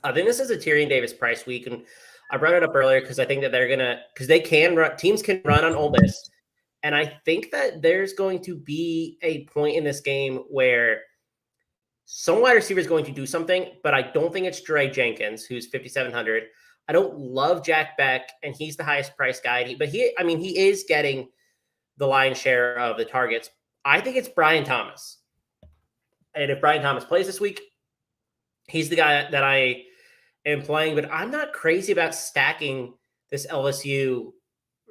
I think this is a Tyrion Davis price week, and I brought it up earlier because I think that teams can run on Ole Miss, and I think that there's going to be a point in this game where some wide receiver is going to do something, but I don't think it's Dre Jenkins, who's 5,700. I don't love Jack Beck, and he's the highest price guy, but he is getting the lion's share of the targets. I think it's Brian Thomas. And if Brian Thomas plays this week, he's the guy that I am playing. But I'm not crazy about stacking this LSU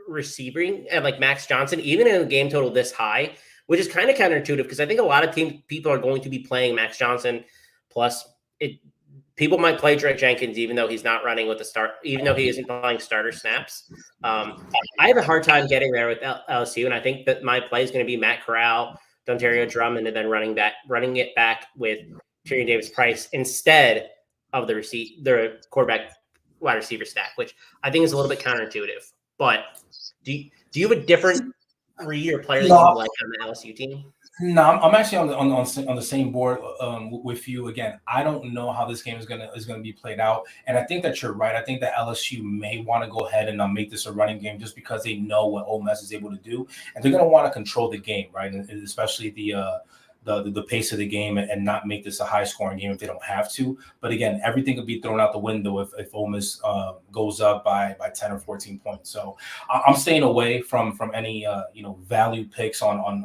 receiving and like Max Johnson, even in a game total this high, which is kind of counterintuitive because I think a lot of people are going to be playing Max Johnson. Plus, people might play Dre Jenkins even though he's not running with the start, even though he isn't playing starter snaps. I have a hard time getting there with LSU, and I think that my play is going to be Matt Corral, Dontario Drummond, and then running it back with Tyrion Davis Price instead of the quarterback wide receiver stack, which I think is a little bit counterintuitive. But do you have a different read or player that you like on the LSU team? No, I'm actually on the same board with you. Again, I don't know how this game is gonna be played out, and I think that you're right. I think that LSU may want to go ahead and make this a running game just because they know what Ole Miss is able to do, and they're gonna want to control the game, right? And especially the pace of the game and not make this a high scoring game if they don't have to. But again, everything could be thrown out the window if Ole Miss goes up by 10 or 14 points. So I'm staying away from any value picks on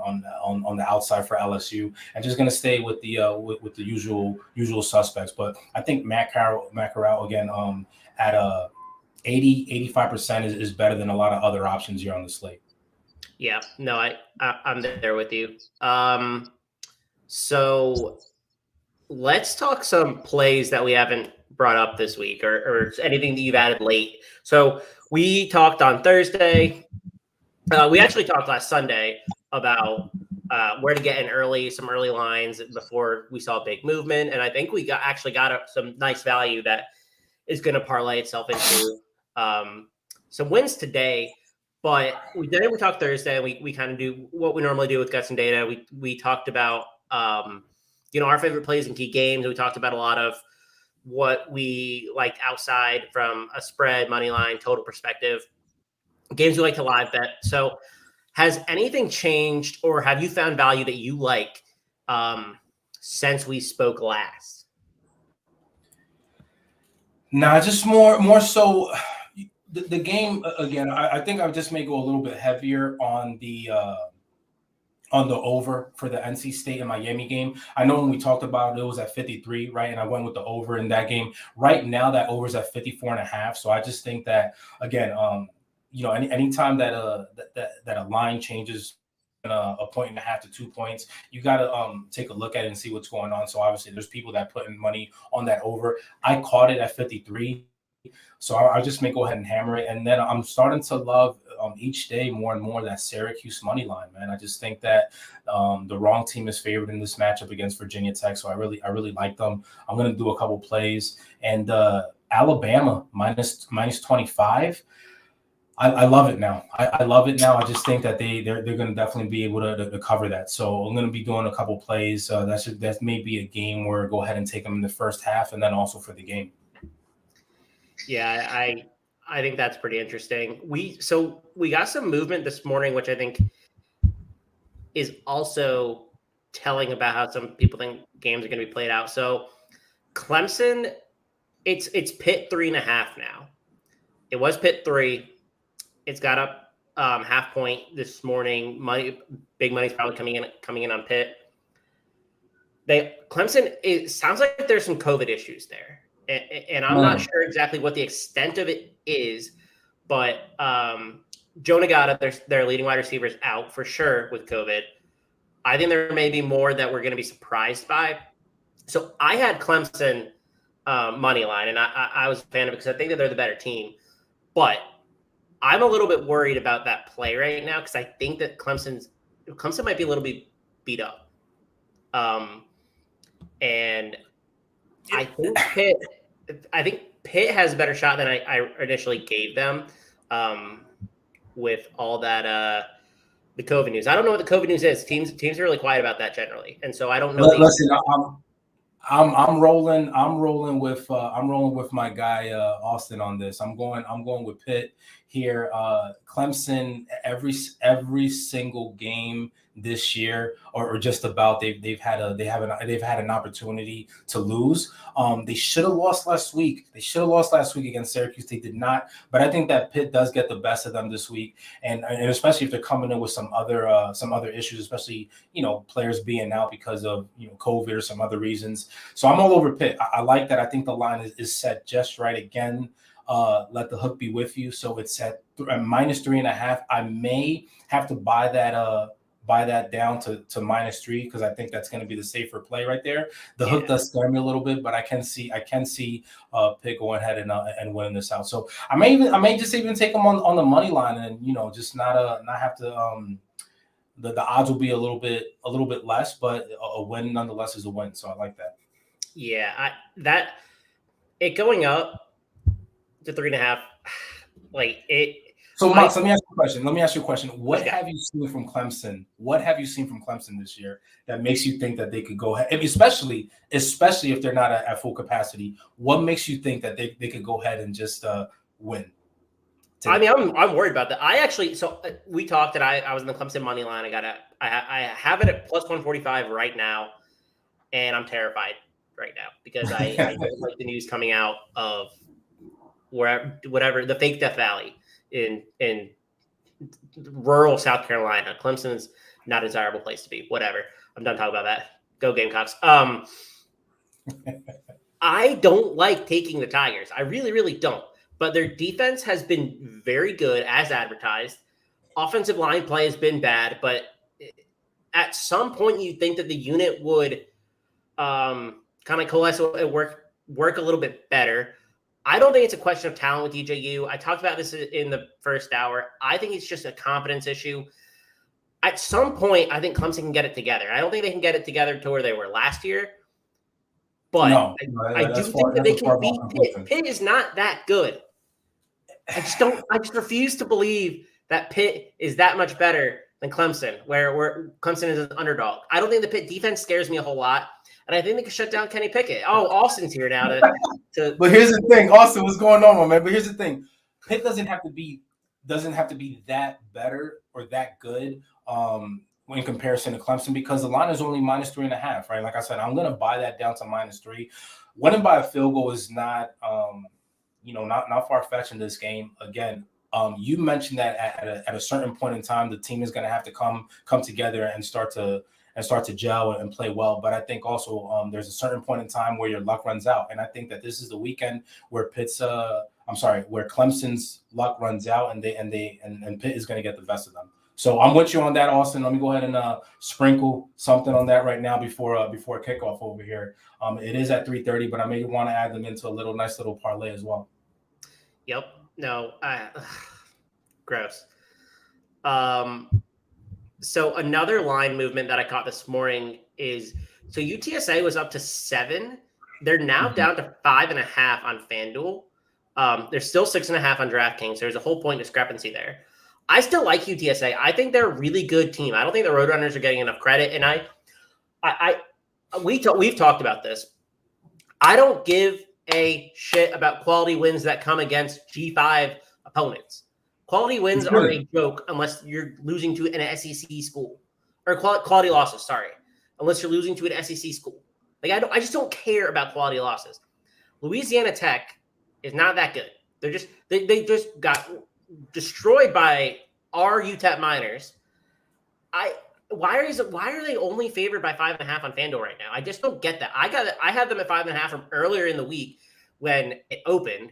the outside for LSU, and just going to stay with the usual suspects. But I think Matt Corral again at 85% is better than a lot of other options here on the slate. Yeah, no, I'm there with you. So let's talk some plays that we haven't brought up this week or anything that you've added late. So we talked on Thursday. We actually talked last Sunday about where to get in early, some early lines before we saw big movement. And I think we got some nice value that is going to parlay itself into some wins today. But we talked Thursday. We kind of do what we normally do with guts and data. We talked about our favorite plays in key games. We talked about a lot of what we like outside from a spread, money line, total perspective, games we like to live bet. So has anything changed, or have you found value that you like since we spoke last? Nah, just more so the game again. I think I just may go a little bit heavier on the over for the NC State and Miami game. I know when we talked about it was at 53, right? And I went with the over in that game. Right now, that over is at 54.5. So I just think that again, anytime that a line changes a 1.5 to 2 points, you got to take a look at it and see what's going on. So obviously, there's people that put in money on that over. I caught it at 53. So I just may go ahead and hammer it. And then I'm starting to love each day more and more that Syracuse money line, man. I just think that the wrong team is favored in this matchup against Virginia Tech. So I really like them. I'm going to do a couple plays. And Alabama minus 25. I love it now. I love it now. I just think that they're going to definitely be able to cover that. So I'm going to be doing a couple plays. That may be a game where go ahead and take them in the first half and then also for the game. Yeah, I think that's pretty interesting. We got some movement this morning, which I think is also telling about how some people think games are going to be played out. So Clemson, it's Pitt 3.5 now. It was Pitt 3. It's got up half point this morning. Big money's probably coming in on Pitt. Clemson, it sounds like there's some COVID issues there. And I'm not sure exactly what the extent of it is, but Joe Nagata, their leading wide receiver, is out for sure with COVID. I think there may be more that we're going to be surprised by. So I had Clemson money line, and I was a fan of it because I think that they're the better team. But I'm a little bit worried about that play right now because I think that Clemson might be a little bit beat up. And I think Pitt has a better shot than I initially gave them with all that the COVID news. I don't know what the COVID news is. Teams are really quiet about that generally, and so I don't know. Listen, I'm rolling with my guy Austin on this. I'm going with Pitt here. Clemson every single game this year, or just about, they've had an opportunity to lose. They should have lost last week. Against Syracuse. They did not, but I think that Pitt does get the best of them this week, and especially if they're coming in with some other issues, especially players being out because of COVID or some other reasons. So I'm all over Pitt. I like that. I think the line is set just right again. Let the hook be with you. So it's at minus 3.5. I may have to buy that down to -3 because I think that's going to be the safer play right there. The hook does scare me a little bit, but I can see Pitt going ahead and winning this out. So I may just even take them on the money line and just not have to. The odds will be a little bit less, but a win nonetheless is a win. So I like that. Yeah, it going up to 3.5, like it. So, Mox, let me ask you a question. What have you seen from Clemson? What have you seen from Clemson this year that makes you think that they could go ahead, especially if they're not at full capacity? What makes you think that they could go ahead and just win today? I mean, I'm worried about that. We talked, and I was in the Clemson money line. I have it at plus 145 right now, and I'm terrified right now because I don't like the news coming out of whatever the fake Death Valley in rural South Carolina. Clemson's not a desirable place to be. Whatever. I'm done talking about that. Go Gamecocks. I don't like taking the Tigers. I really, really don't. But their defense has been very good as advertised. Offensive line play has been bad, but at some point you think that the unit would kind of coalesce and work a little bit better. I don't think it's a question of talent with DJU. I talked about this in the first hour. I think it's just a confidence issue. At some point, I think Clemson can get it together. I don't think they can get it together to where they were last year. But I do think that they can beat Pitt. Pitt is not that good. I just refuse to believe that Pitt is that much better than Clemson, where Clemson is an underdog. I don't think the Pitt defense scares me a whole lot. And I think they could shut down Kenny Pickett. Oh, Austin's here now to But here's the thing, Austin, what's going on, man? But here's the thing. Pitt doesn't have to be that better or that good in comparison to Clemson because the line is only minus 3.5, right? Like I said, I'm gonna buy that down to minus 3. Winning by a field goal is not not far-fetched in this game. Again, you mentioned that at a certain point in time, the team is gonna have to come together and start to gel and play well. But I think also there's a certain point in time where your luck runs out. And I think that this is the weekend where where Clemson's luck runs out and Pitt is going to get the best of them. So I'm with you on that, Austin. Let me go ahead and sprinkle something on that right now before kickoff over here. It is at 3:30, but I may want to add them into a nice little parlay as well. Yep. No. Gross. So another line movement that I caught this morning is UTSA was up to 7. They're now down to 5.5 on FanDuel. They're still 6.5 on DraftKings. There's a whole point discrepancy there. I still like UTSA. I think they're a really good team. I don't think the Roadrunners are getting enough credit. And we've talked about this. I don't give a shit about quality wins that come against G5 opponents. Quality wins are a joke unless you're losing to an SEC school, or quality losses. Sorry, unless you're losing to an SEC school. Like I just don't care about quality losses. Louisiana Tech is not that good. They just got destroyed by our UTEP Miners. Why are they only favored by 5.5 on FanDuel right now? I just don't get that. I had them at 5.5 from earlier in the week when it opened.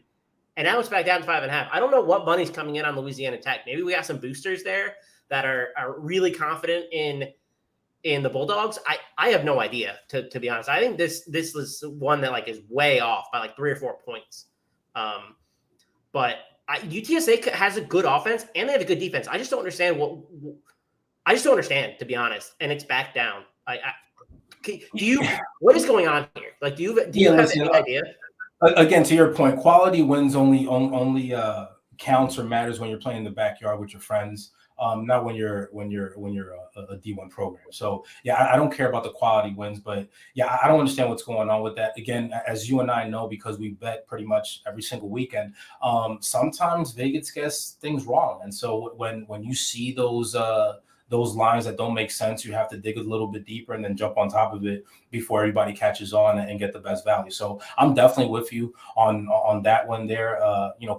And now it's back down to 5.5. I don't know what money's coming in on Louisiana Tech. Maybe we got some boosters there that are really confident in the Bulldogs. I have no idea, to be honest. I think this was one that is way off by 3 or 4 points. But UTSA has a good offense and they have a good defense. I just don't understand to be honest. And it's back down. What is going on here? Do you have any idea? Again, to your point, quality wins only counts or matters when you're playing in the backyard with your friends, not when you're a D1 program. So yeah, I don't care about the quality wins, but yeah, I don't understand what's going on with that. Again, as you and I know, because we bet pretty much every single weekend, sometimes Vegas gets things wrong, and so when you see those lines that don't make sense, you have to dig a little bit deeper and then jump on top of it before everybody catches on and get the best value. So I'm definitely with you on that one there.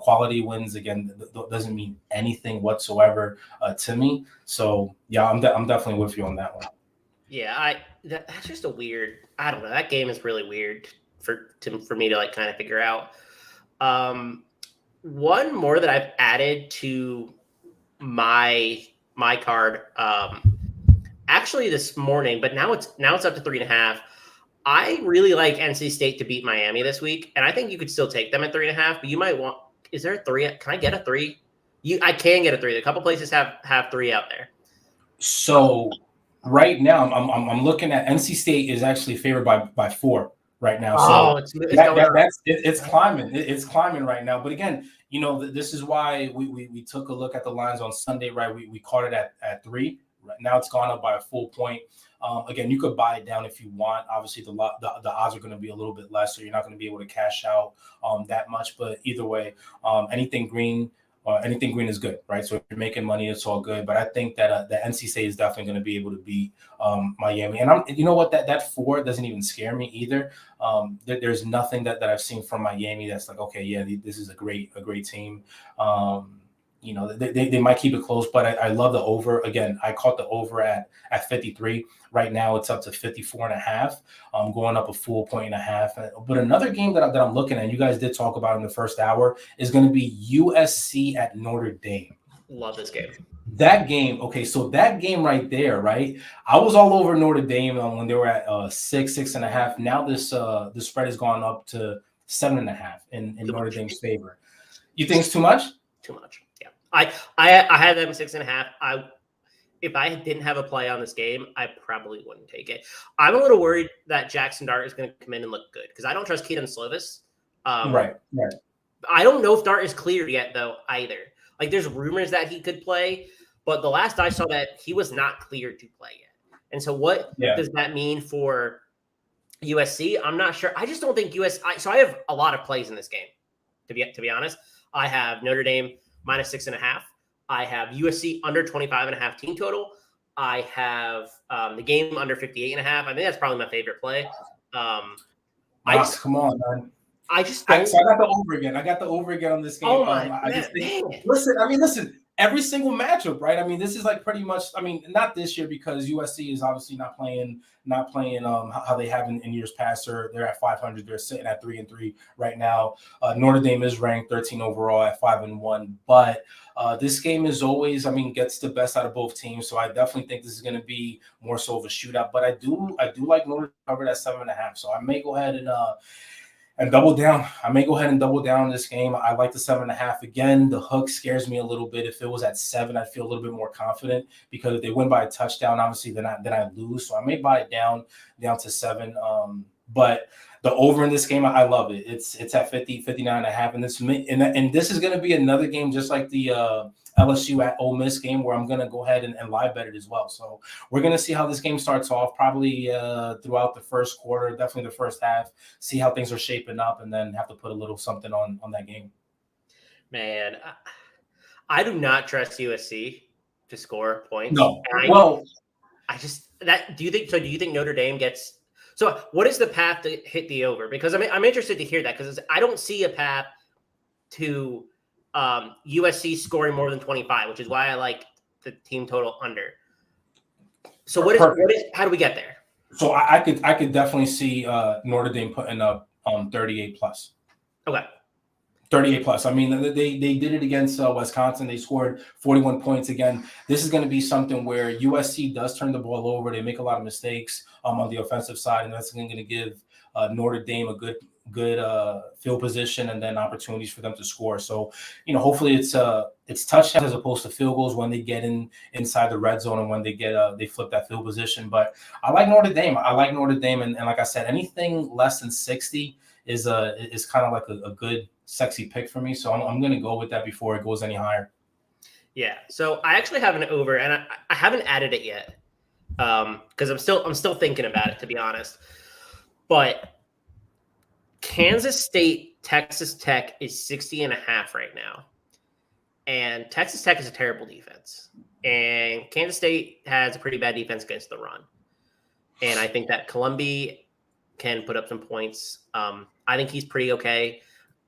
Quality wins, again, doesn't mean anything whatsoever to me. So yeah, I'm definitely with you on that one. Yeah, that's just a weird, I don't know. That game is really weird for me to kind of figure out. One more that I've added to my card actually this morning, but now it's up to 3.5. I really like NC State to beat Miami this week, and I think you could still take them at 3.5, but you might want, is there a 3? Can I get a 3? I can get a 3. A couple places have 3 out there. So right now I'm looking at NC State is actually favored by 4 right now. Oh, So it's going up. it's climbing. It's climbing right now. But again, this is why we took a look at the lines on Sunday, right? We caught it at 3. Right now it's gone up by a full point. Again, you could buy it down if you want. Obviously, the odds are going to be a little bit less, so you're not going to be able to cash out that much. But either way, anything green is good, right? So if you're making money, it's all good. But I think that the NC State is definitely going to be able to beat Miami. And you know what, that 4 doesn't even scare me either. There's nothing that I've seen from Miami that's like, okay, yeah, this is a great team. They might keep it close, but I love the over. Again, I caught the over at 53. Right now it's up to 54.5. Going up a full 1.5. But another game that I'm looking at, you guys did talk about in the first hour, is going to be USC at Notre Dame. Love this game. That game, okay, so that game right there, right? I was all over Notre Dame when they were at 6.5. Now this spread has gone up to 7.5 in Notre Dame's favor. You think it's too much? Too much. Yeah. I had them 6.5. If I didn't have a play on this game, I probably wouldn't take it. I'm a little worried that Jackson Dart is going to come in and look good because I don't trust Keaton Slovis. Right. I don't know if Dart is cleared yet, though, either. Like, there's rumors that he could play, but the last I saw that he was not cleared to play yet. And so what does that mean for USC? I'm not sure. I just don't think so I have a lot of plays in this game, to be honest. I have Notre Dame minus 6.5. I have USC under 25.5 team total. I have the game under 58.5. I think that's probably my favorite play. Come on, man. I just don't. So I got the over again. I got the over again on this game. Oh my man. Listen. Every single matchup, right? I mean, this is like pretty much. I mean, not this year because USC is obviously not playing how they have in years past. They're at 500. They're sitting at 3-3 right now. Notre Dame is ranked 13 overall at 5-1. But this game is always, gets the best out of both teams. So I definitely think this is going to be more so of a shootout. But I do like Notre Dame covered at 7.5. So I may go ahead and double down. I may go ahead and double down on this game. I like the 7.5. Again, the hook scares me a little bit. If it was at 7, I'd feel a little bit more confident because if they win by a touchdown, obviously then I lose. So I may buy it down to 7. But the over in this game, I love it. It's at 59.5. And this is going to be another game just like the LSU at Ole Miss game where I'm going to go ahead and live bet it as well. So we're going to see how this game starts off, probably throughout the first quarter, definitely the first half, see how things are shaping up, and then have to put a little something on that game. Man, I do not trust USC to score points. No. Do you think Notre Dame gets – so what is the path to hit the over? Because I'm interested to hear that because I don't see a path to – USC scoring more than 25, which is why I like the team total under. So what is how do we get there? So I could definitely see Notre Dame putting up 38 plus. Okay. 38 plus. They did it against Wisconsin. They scored 41 points again. This is going to be something where USC does turn the ball over. They make a lot of mistakes on the offensive side, and that's going to give Notre Dame a good field position and then opportunities for them to score. So, hopefully it's touchdowns as opposed to field goals when they get inside the red zone and when they flip that field position. But I like Notre Dame. And like I said, anything less than 60 is kind of like a good sexy pick for me. So I'm going to go with that before it goes any higher. Yeah. So I actually have an over, and I haven't added it yet because I'm still thinking about it, to be honest. But Kansas State, Texas Tech is 60.5 right now. And Texas Tech is a terrible defense. And Kansas State has a pretty bad defense against the run. And I think that Columbia can put up some points. I think he's pretty okay.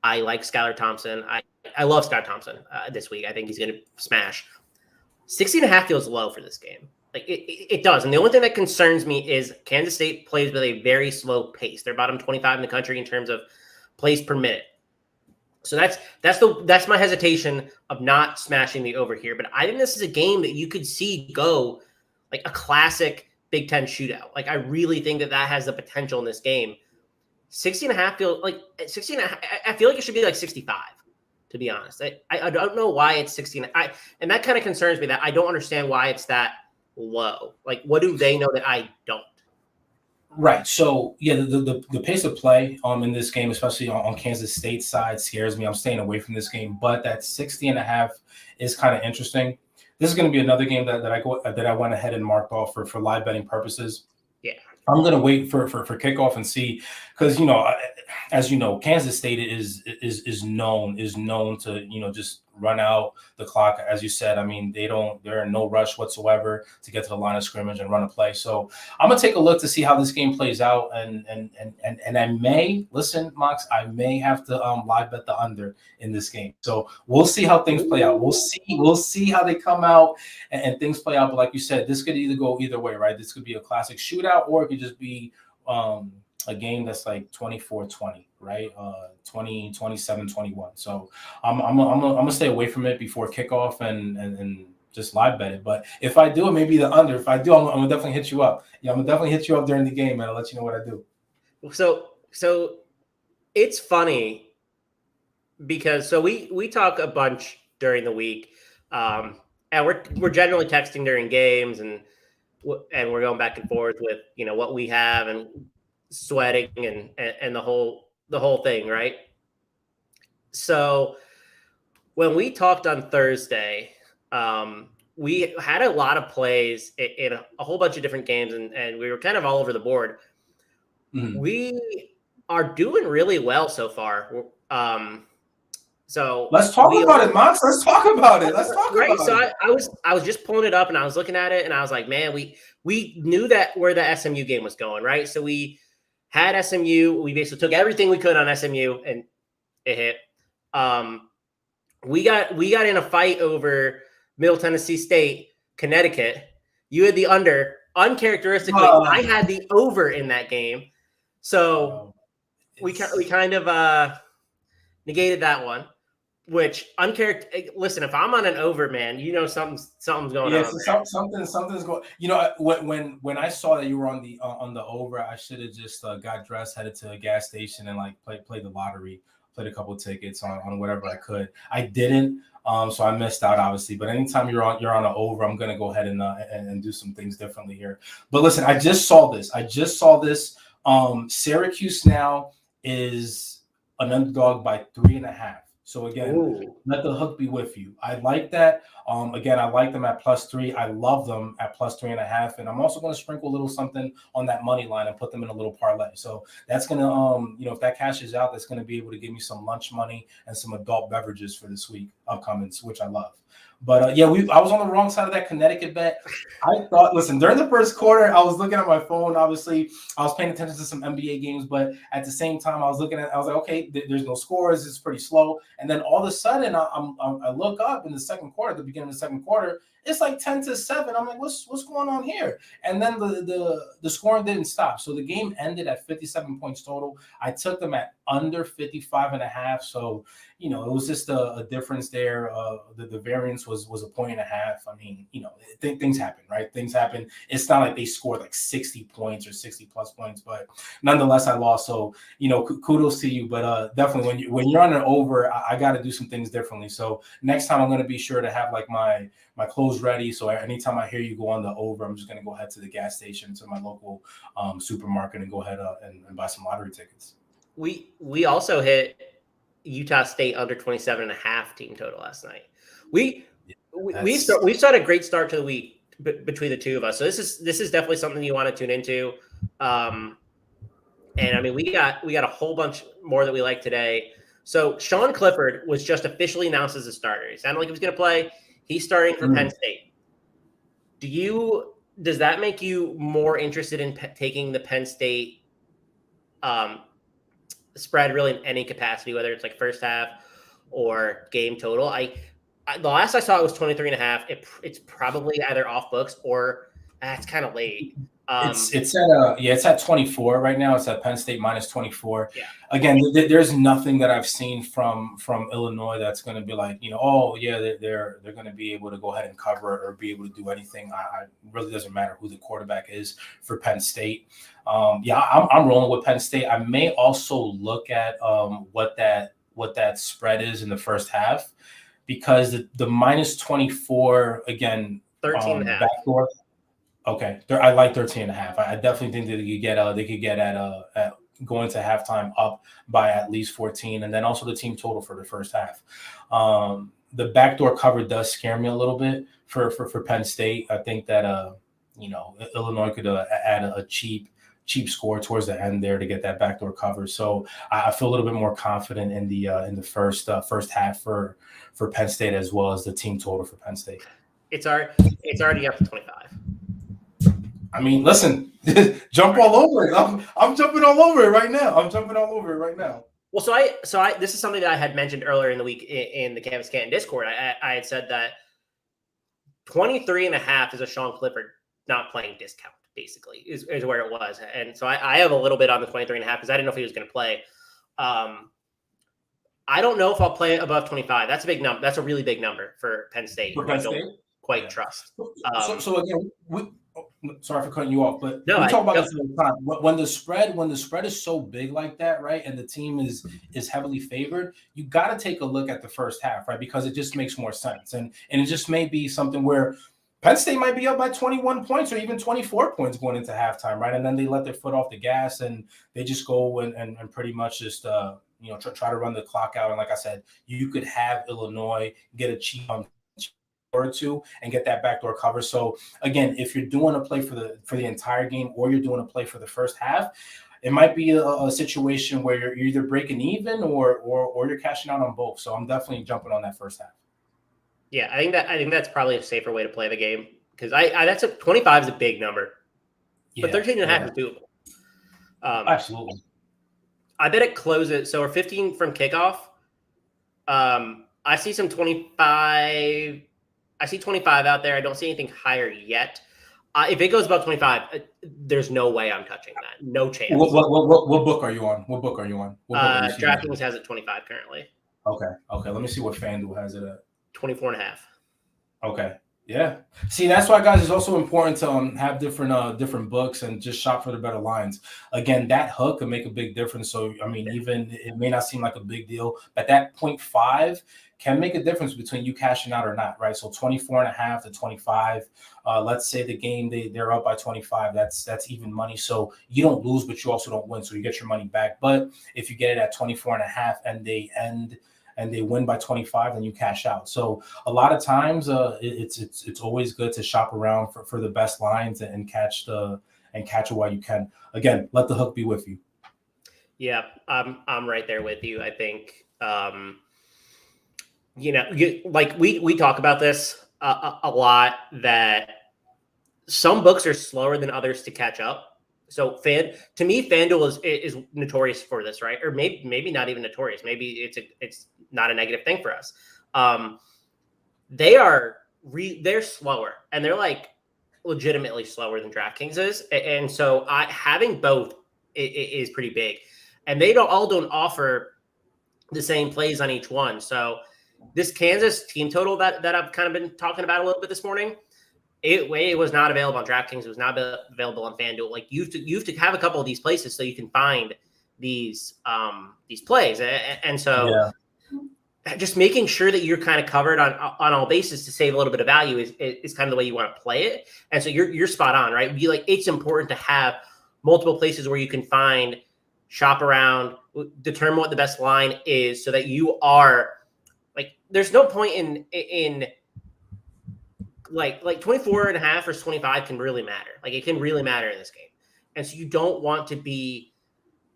I like Skylar Thompson. I love Skylar Thompson this week. I think he's going to smash. 60.5 feels low for this game. Like it does. And the only thing that concerns me is Kansas State plays with a very slow pace. They're bottom 25 in the country in terms of plays per minute. So that's my hesitation of not smashing the over here. But I think this is a game that you could see go like a classic Big Ten shootout. Like I really think that has the potential in this game. 60.5 feel like 60.5. I feel like it should be like 65. To be honest, I don't know why it's 60. And that kind of concerns me that I don't understand why it's that low. Like, what do they know that I don't? Right. So yeah, the pace of play in this game, especially on Kansas State side, scares me. I'm staying away from this game, but that 60.5 is kind of interesting. This is going to be another game that I went ahead and marked off for live betting purposes. Yeah. I'm going to wait for kickoff and see, because as you know, Kansas State is known to just run out the clock. As you said, I mean, they're in no rush whatsoever to get to the line of scrimmage and run a play. So I'm gonna take a look to see how this game plays out, and I may listen, Mox. I may have to live bet the under in this game. So we'll see how things play out. We'll see how they come out and things play out. But like you said, this could either go either way, right? This could be a classic shootout, or it could just be a game that's like 24-20, right? 27-21. So I'm gonna stay away from it before kickoff and just live bet it. But if I do, it may be the under. If I do, I'm gonna definitely hit you up. Yeah, I'm gonna definitely hit you up during the game, and I'll let you know what I do. So it's funny because we talk a bunch during the week, and we're generally texting during games, and we're going back and forth with what we have and sweating and the whole thing, right? So when we talked on Thursday, we had a lot of plays in a whole bunch of different games, and we were kind of all over the board. Mm-hmm. We are doing really well so far. So let's talk about it, Mox. Let's talk about it. So I was just pulling it up, and I was looking at it, and I was like, man, we knew that where the SMU game was going, right? So we had SMU. We basically took everything we could on SMU, and it hit. We got in a fight over Middle Tennessee State, Connecticut. You had the under. Uncharacteristically, I had the over in that game. So we kind of negated that one. Which listen, if I'm on an over, man, something's going on. Yeah, something's going. When I saw that you were on the over, I should have just got dressed, headed to a gas station, and played the lottery, played a couple of tickets on whatever I could. I didn't, so I missed out, obviously. But anytime you're on an over, I'm gonna go ahead and do some things differently here. But listen, I just saw this. Syracuse now is an underdog by 3.5. So again, let the hook be with you. I like that. Again, I like them at +3. I love them at +3.5. And I'm also going to sprinkle a little something on that money line and put them in a little parlay. So that's going to, if that cashes out, that's going to be able to give me some lunch money and some adult beverages for this week upcoming, which I love. But I was on the wrong side of that Connecticut bet. I thought, listen, during the first quarter, I was looking at my phone. Obviously, I was paying attention to some NBA games, but at the same time, I was like, okay, there's no scores. It's pretty slow. And then all of a sudden, I look up in the second quarter, at the beginning of the second quarter, it's like 10-7. I'm like, what's going on here? And then the scoring didn't stop. So the game ended at 57 points total. I took them at under 55.5. So, it was just a difference there. The variance was 1.5 points. I mean, things happen, right? Things happen. It's not like they scored like 60 points or 60 plus points, but nonetheless, I lost. So, kudos to you. But definitely when you're on an over, I got to do some things differently. So next time I'm going to be sure to have like my clothes ready. So anytime I hear you go on the over, I'm just going to go ahead to the gas station, to my local supermarket, and go ahead and buy some lottery tickets. We also hit Utah State under 27.5 team total last night. We've started a great start to the week between the two of us. So this is definitely something you want to tune into. And I mean, we got a whole bunch more that we like today. So Sean Clifford was just officially announced as a starter. He sounded like he was going to play. He's starting for Penn State. Does that make you more interested in taking the Penn State spread really in any capacity, whether it's like first half or game total? The last I saw it was 23.5. It's probably either off books or it's kind of late. It's at 24 right now. It's at Penn State -24. Yeah. Again, there's nothing that I've seen from Illinois that's going to be like, they're going to be able to go ahead and cover or be able to do anything. I really doesn't matter who the quarterback is for Penn State. I'm rolling with Penn State. I may also look at what that spread is in the first half, because the -24 again, 13.5. backdoor. Okay, I like 13.5. I definitely think that they could get at going to halftime up by at least 14, and then also the team total for the first half. The backdoor cover does scare me a little bit for Penn State. I think that Illinois could add a cheap score towards the end there to get that backdoor cover. So I feel a little bit more confident in the first half for Penn State, as well as the team total for Penn State. It's already up to 25. I mean, listen, jump all over it. I'm jumping all over it right now. Well, so I this is something that I had mentioned earlier in the week in the Campus Canton Discord. I had said that 23.5 is a Sean Clifford not playing discount, basically, is where it was. And so I have a little bit on the 23.5 because I didn't know if he was going to play. I don't know if I'll play above 25. That's a big number. That's a really big number for Penn State. I don't quite trust. So again, sorry for cutting you off, but no, we talk about this all the time. When the spread is so big like that, right, and the team is heavily favored, you got to take a look at the first half, right, because it just makes more sense, and it just may be something where Penn State might be up by 21 points or even 24 points going into halftime, right, and then they let their foot off the gas and they just go and pretty much just try to run the clock out. And like I said, you could have Illinois get a cheap or two and get that backdoor cover. So again, if you're doing a play for the entire game, or you're doing a play for the first half, it might be a situation where you're either breaking even or you're cashing out on both. So I'm definitely jumping on that first half. Yeah, I think that's probably a safer way to play the game, because that's 25 is a big number, but 13.5 is doable. Absolutely. I bet it closes. So we're 15 from kickoff. I see some 25. I see 25 out there. I don't see anything higher yet. If it goes above 25, there's no way I'm touching that. No chance. What book are you on? DraftKings has it 25 currently. Okay. Let me see what FanDuel has it at. 24.5. Okay. Yeah. See, that's why, guys, it's also important to have different books and just shop for the better lines. Again, that hook can make a big difference. So, I mean, even it may not seem like a big deal, but that 0.5 can make a difference between you cashing out or not, right? So 24.5 to 25. Let's say the game they're up by 25. That's even money. So you don't lose, but you also don't win. So you get your money back. But if you get it at 24.5 and they win by 25, then you cash out. So a lot of times it's always good to shop around for the best lines and catch it while you can. Again, let the hook be with you. Yeah, I'm right there with you. I think we talk about this a lot, that some books are slower than others to catch up. So to me, FanDuel is notorious for this, right? Or maybe not even notorious. Maybe it's not a negative thing for us. They're slower, and they're like legitimately slower than DraftKings is. And so having both is pretty big, and they don't offer the same plays on each one. So this Kansas team total that I've kind of been talking about a little bit this morning, it was not available on DraftKings. It was not available on FanDuel. Like you have to have a couple of these places so you can find these plays. And so just making sure that you're kind of covered on all bases to save a little bit of value is kind of the way you want to play it. And so you're spot on, right? It's important to have multiple places where you can shop around, determine what the best line is, so that you are like, there's no point in like 24.5 versus 25 can really matter. Like, it can really matter in this game. And so you don't want to be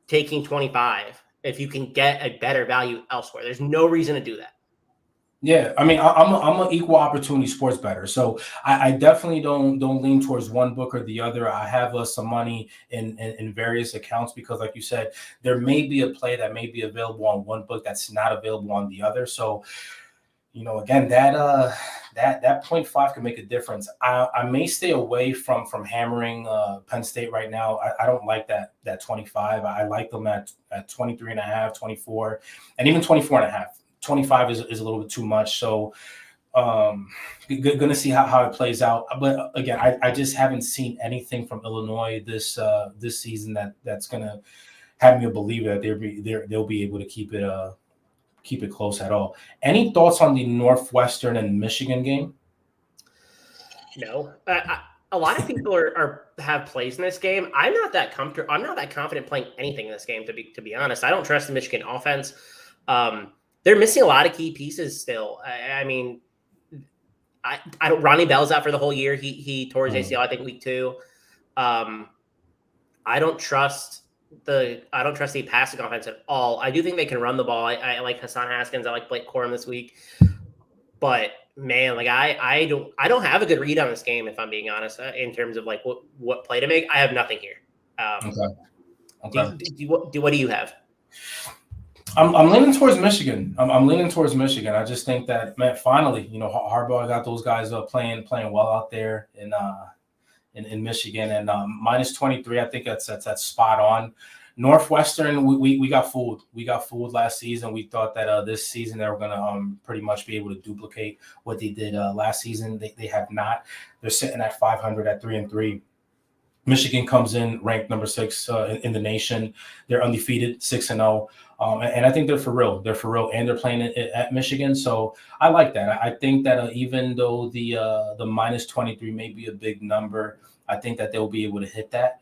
taking 25 if you can get a better value elsewhere. There's no reason to do that. Yeah, I mean, I'm an equal opportunity sports bettor, so I definitely don't lean towards one book or the other. I have some money in various accounts because, like you said, there may be a play that may be available on one book that's not available on the other. So, again, that 0.5 can make a difference. I may stay away from hammering Penn State right now. I don't like that 25. I like them at 23.5, 24, and even 24.5. 25 is a little bit too much. So gonna see how it plays out. But again, I just haven't seen anything from Illinois this season that's gonna have me believe that they'll be able to keep it close at all. Any thoughts on the Northwestern and Michigan game? No. a lot of people have plays in this game. I'm not that comfortable. I'm not that confident playing anything in this game. To be honest, I don't trust the Michigan offense. They're missing a lot of key pieces still. I mean, I don't. Ronnie Bell's out for the whole year. He tore his ACL, I think, week 2. I don't trust the passing offense at all. I do think they can run the ball. I like Hassan Haskins. I like Blake Corum this week. But man, like I don't have a good read on this game, if I'm being honest, in terms of like what play to make. I have nothing here. Okay. What do you have? I'm leaning towards Michigan. I'm leaning towards Michigan. I just think that, man, finally, Harbaugh got those guys playing well out there in Michigan, and minus 23. I think that's spot on. Northwestern, we got fooled. We got fooled last season. We thought that this season they were going to pretty much be able to duplicate what they did last season. They have not. They're sitting at 500 at 3-3. Michigan comes in ranked number 6 in the nation. They're undefeated, 6-0. And I think they're for real. They're for real, and they're playing at Michigan. So I like that. I think that even though the minus 23 may be a big number, I think that they'll be able to hit that.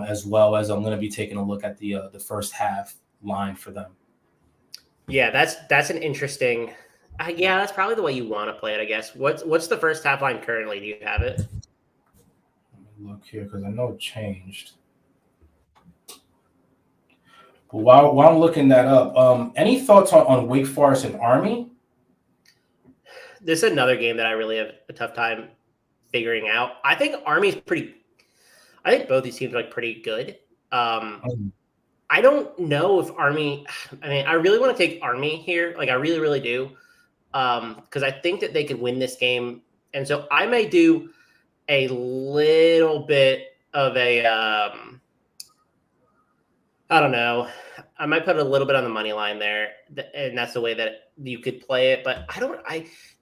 As well as I'm going to be taking a look at the first half line for them. Yeah, that's an interesting. Yeah, that's probably the way you want to play it, I guess. What's the first half line currently? Do you have it? Let me look here because I know it changed. But while I'm looking that up, any thoughts on Wake Forest and Army? This is another game that I really have a tough time figuring out. I think Army's pretty. I think both these teams are like pretty good. I don't know if Army. I mean, I really want to take Army here. Like, I really, really do, because I think that they could win this game, and so I may do a little bit of a. I don't know. I might put a little bit on the money line there, and that's the way that you could play it. But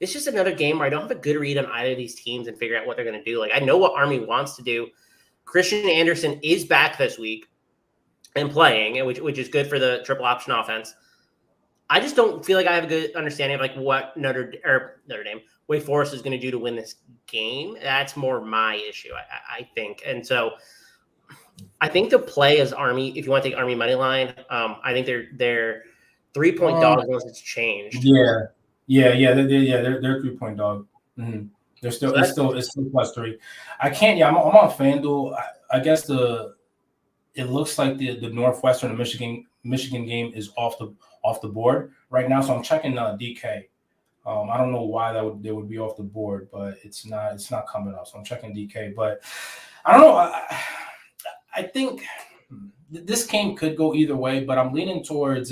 it's just another game where I don't have a good read on either of these teams and figure out what they're going to do. Like, I know what Army wants to do. Christian Anderson is back this week and playing, which is good for the triple option offense. I just don't feel like I have a good understanding of like what Notre Dame, Wake Forest is going to do to win this game. That's more my issue, I think. And so I think the play is Army. If you want to take Army money line, I think they're 3-point dogs unless it's changed. Yeah. They're 3-point dog. Mm-hmm. It's still +3. I can't. Yeah, I'm on FanDuel. I guess it looks like the Northwestern and Michigan game is off the board right now. So I'm checking DK. I don't know why they would be off the board, but it's not coming up. So I'm checking DK. But I don't know. I think this game could go either way, but I'm leaning towards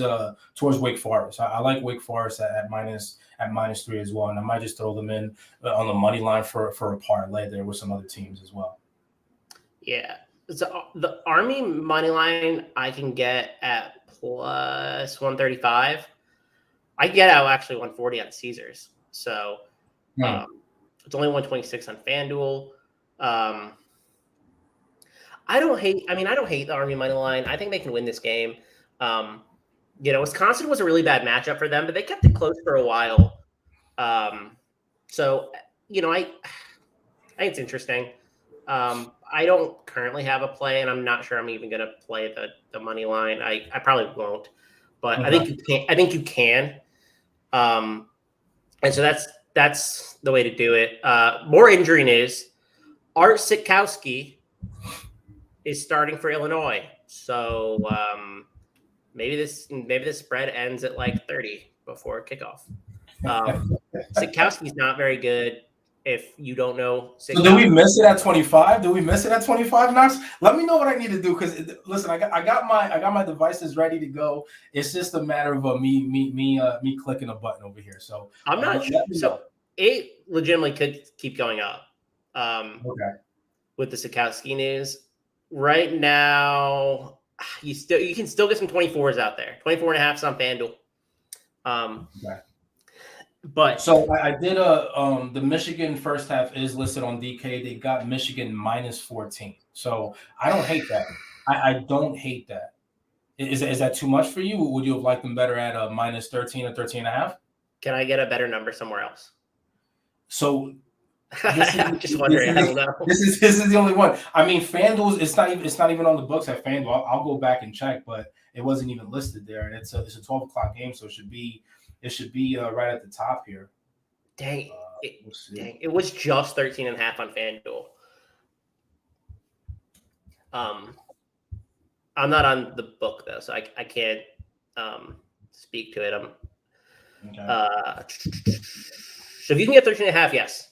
Wake Forest. I like Wake Forest at -3 as well, and I might just throw them in on the money line for a parlay there with some other teams as well. Yeah, so the Army money line I can get at +135. I get out actually 140 on Caesars, so it's only 126 on FanDuel. I don't hate the Army money line. I think they can win this game. Wisconsin was a really bad matchup for them, but they kept it close for a while. So I think it's interesting. I don't currently have a play, and I'm not sure I'm even going to play the money line. I probably won't, but I think you can. I think you can. And so that's the way to do it. More injury news. Art Sitkowski is starting for Illinois. So maybe this spread ends at like 30 before kickoff. Sitkowski's not very good if you don't know. So do we miss it at 25? Do we miss it at 25, Knox? Let me know what I need to do, because listen, I got my devices ready to go. It's just a matter of me clicking a button over here. So I'm not sure. So it legitimately could keep going up. Okay. With the Sitkowski news. Right now, you can still get some 24s out there. 24.5s on FanDuel. Okay. But so I did the Michigan first half is listed on DK. They got Michigan -14. So I don't hate that. I don't hate that. Is that too much for you? Would you have liked them better at a -13 or 13.5? Can I get a better number somewhere else? So I'm just wondering. I don't know. This is the only one. I mean, FanDuel, it's not even on the books at FanDuel. I'll go back and check, but it wasn't even listed there, and it's a 12 o'clock game, so it should be right at the top here. Dang, it was just 13.5 on FanDuel. I'm not on the book though, so I can't speak to it. Okay. So if you can get 13.5, yes.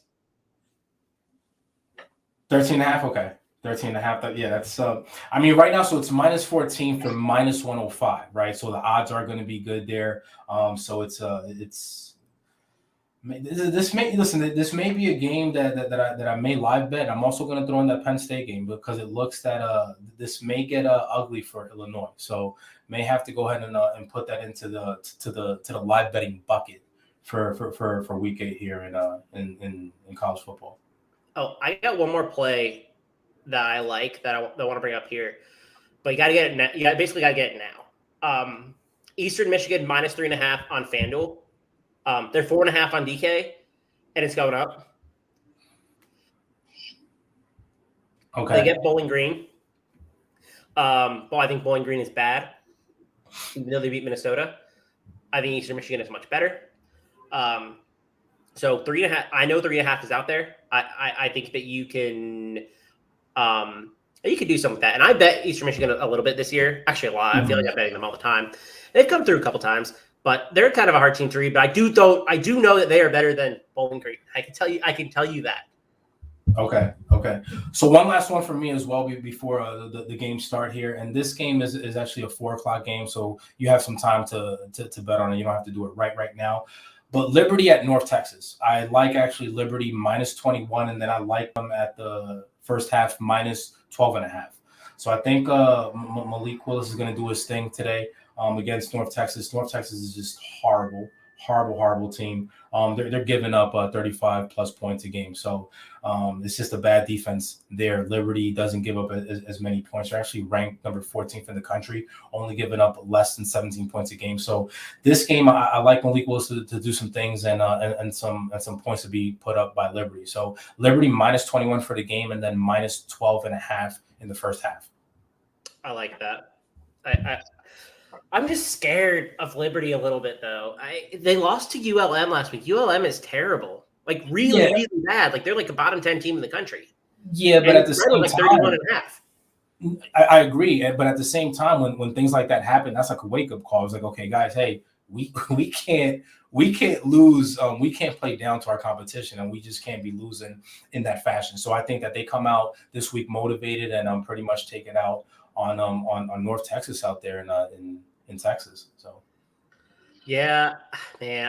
13.5, okay. 13.5. Yeah, that's I mean, right now, so it's -14 for -105, right? So the odds are going to be good there. So this may be a game that I may live bet. I'm also going to throw in that Penn State game because it looks that this may get ugly for Illinois. So may have to go ahead and put that into the live betting bucket for week 8 here in college football. Oh, I got one more play that I like that I want to bring up here, but you got to get it now. You basically got to get it now. Eastern Michigan -3.5 on FanDuel. They're 4.5 on DK, and it's going up. Okay. They get Bowling Green. Well, I think Bowling Green is bad, even though they beat Minnesota. I think Eastern Michigan is much better. So 3.5. I know 3.5 is out there. I think that you can do something with that. And I bet Eastern Michigan a little bit this year. Actually, a lot. I feel like I'm betting them all the time. They've come through a couple times, but they're kind of a hard team to read. But I do know that they are better than Bowling Green. I can tell you that. Okay. So one last one for me as well before the game start here, and this game is actually a 4 o'clock game, so you have some time to bet on it. You don't have to do it right now. But Liberty at North Texas, I like actually Liberty -21, and then I like them at the first half -12.5. So I think Malik Willis is going to do his thing today against North Texas. North Texas is just horrible team. They're giving up 35 plus points a game. So it's just a bad defense there. Liberty doesn't give up as many points. They're actually ranked number 14th in the country, only giving up less than 17 points a game. So this game, I like Malik Willis to do some things and some points to be put up by Liberty. So Liberty -21 for the game, and then -12.5 in the first half. I like that. I'm just scared of Liberty a little bit, though. They lost to ULM last week. ULM is terrible, like really bad. Like they're like a bottom 10 team in the country. Yeah, but at the same like time, 31.5. I agree. But at the same time, when things like that happen, that's like a wake up call. It's like, okay, guys, hey, we can't lose. We can't play down to our competition, and we just can't be losing in that fashion. So I think that they come out this week motivated and pretty much take it out on North Texas out there in Texas. So yeah, man,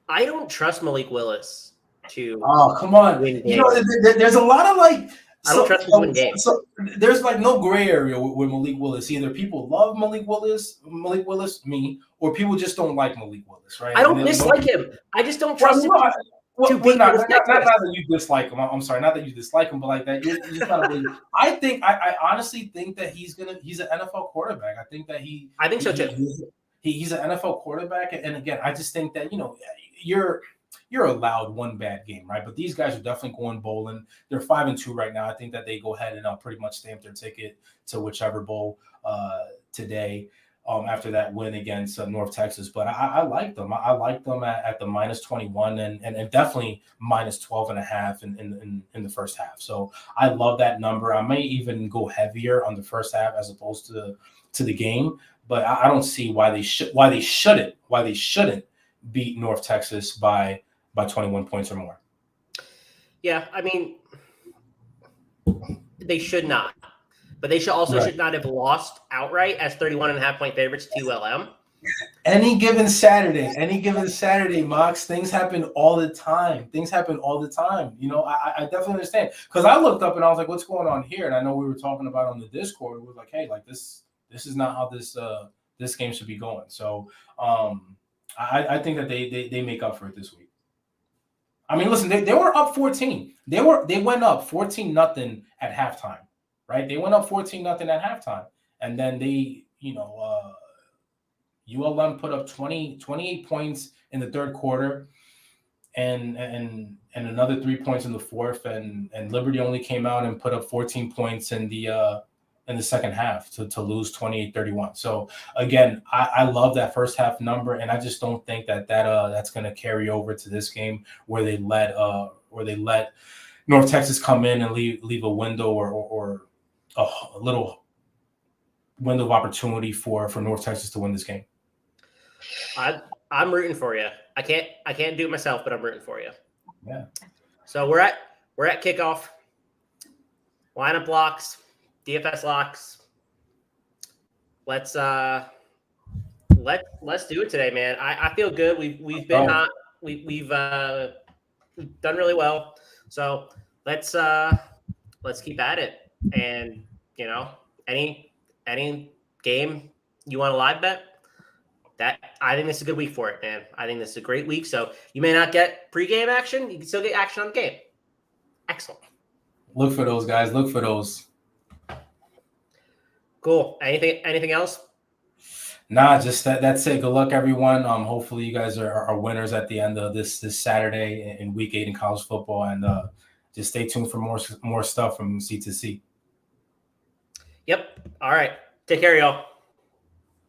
I don't trust Malik Willis to. Oh, come on! Win games. You know, there's a lot of like. I don't trust him to win games. So there's like no gray area with Malik Willis. Either people love Malik Willis, me, or people just don't like Malik Willis, right? I don't dislike him. I just don't trust him. Not that you dislike him. I'm sorry, not that you dislike him, but like that you just kind of really. I honestly think that he's an NFL quarterback. I think so too. He's an NFL quarterback, and again, I just think that you're allowed one bad game, right? But these guys are definitely going bowling. They're 5-2 right now. I think that they go ahead and pretty much stamp their ticket to whichever bowl today. After that win against North Texas, but I like them. I like them at the -21 and definitely -12.5 in the first half. So I love that number. I may even go heavier on the first half as opposed to the game, but I don't see why they shouldn't beat North Texas by 21 points or more. Yeah, I mean, they should not. But they should not have lost outright as 31.5-point favorites to ULM. Any given Saturday, Mox, things happen all the time. You know, I definitely understand. Because I looked up and I was like, what's going on here? And I know we were talking about on the Discord. We were like, hey, like this is not how this game should be going. So I think that they make up for it this week. I mean, listen, they were up 14. They went up 14-0 at halftime. Right, they went up 14-0 at halftime, and then ULM put up 28 points in the third quarter, and another 3 points in the fourth, and Liberty only came out and put up 14 points in the second half to lose 28-31. So again, I love that first half number, and I just don't think that's going to carry over to this game where they let North Texas come in and leave a window or a little window of opportunity for North Texas to win this game. I'm rooting for you. I can't do it myself, but I'm rooting for you. Yeah. So we're at kickoff. Lineup locks, DFS locks. Let's do it today, man. I feel good. We've been hot. We've done really well. So let's keep at it. And any game you want to live bet, that I think this is a good week for it, man. I think this is a great week. So you may not get pregame action, you can still get action on the game. Excellent. Look for those, guys. Look for those. Cool. Anything else? Nah, just that's it. Good luck, everyone. Hopefully you guys are winners at the end of this Saturday in Week 8 in college football, and just stay tuned for more stuff from C2C. Yep. All right. Take care, y'all.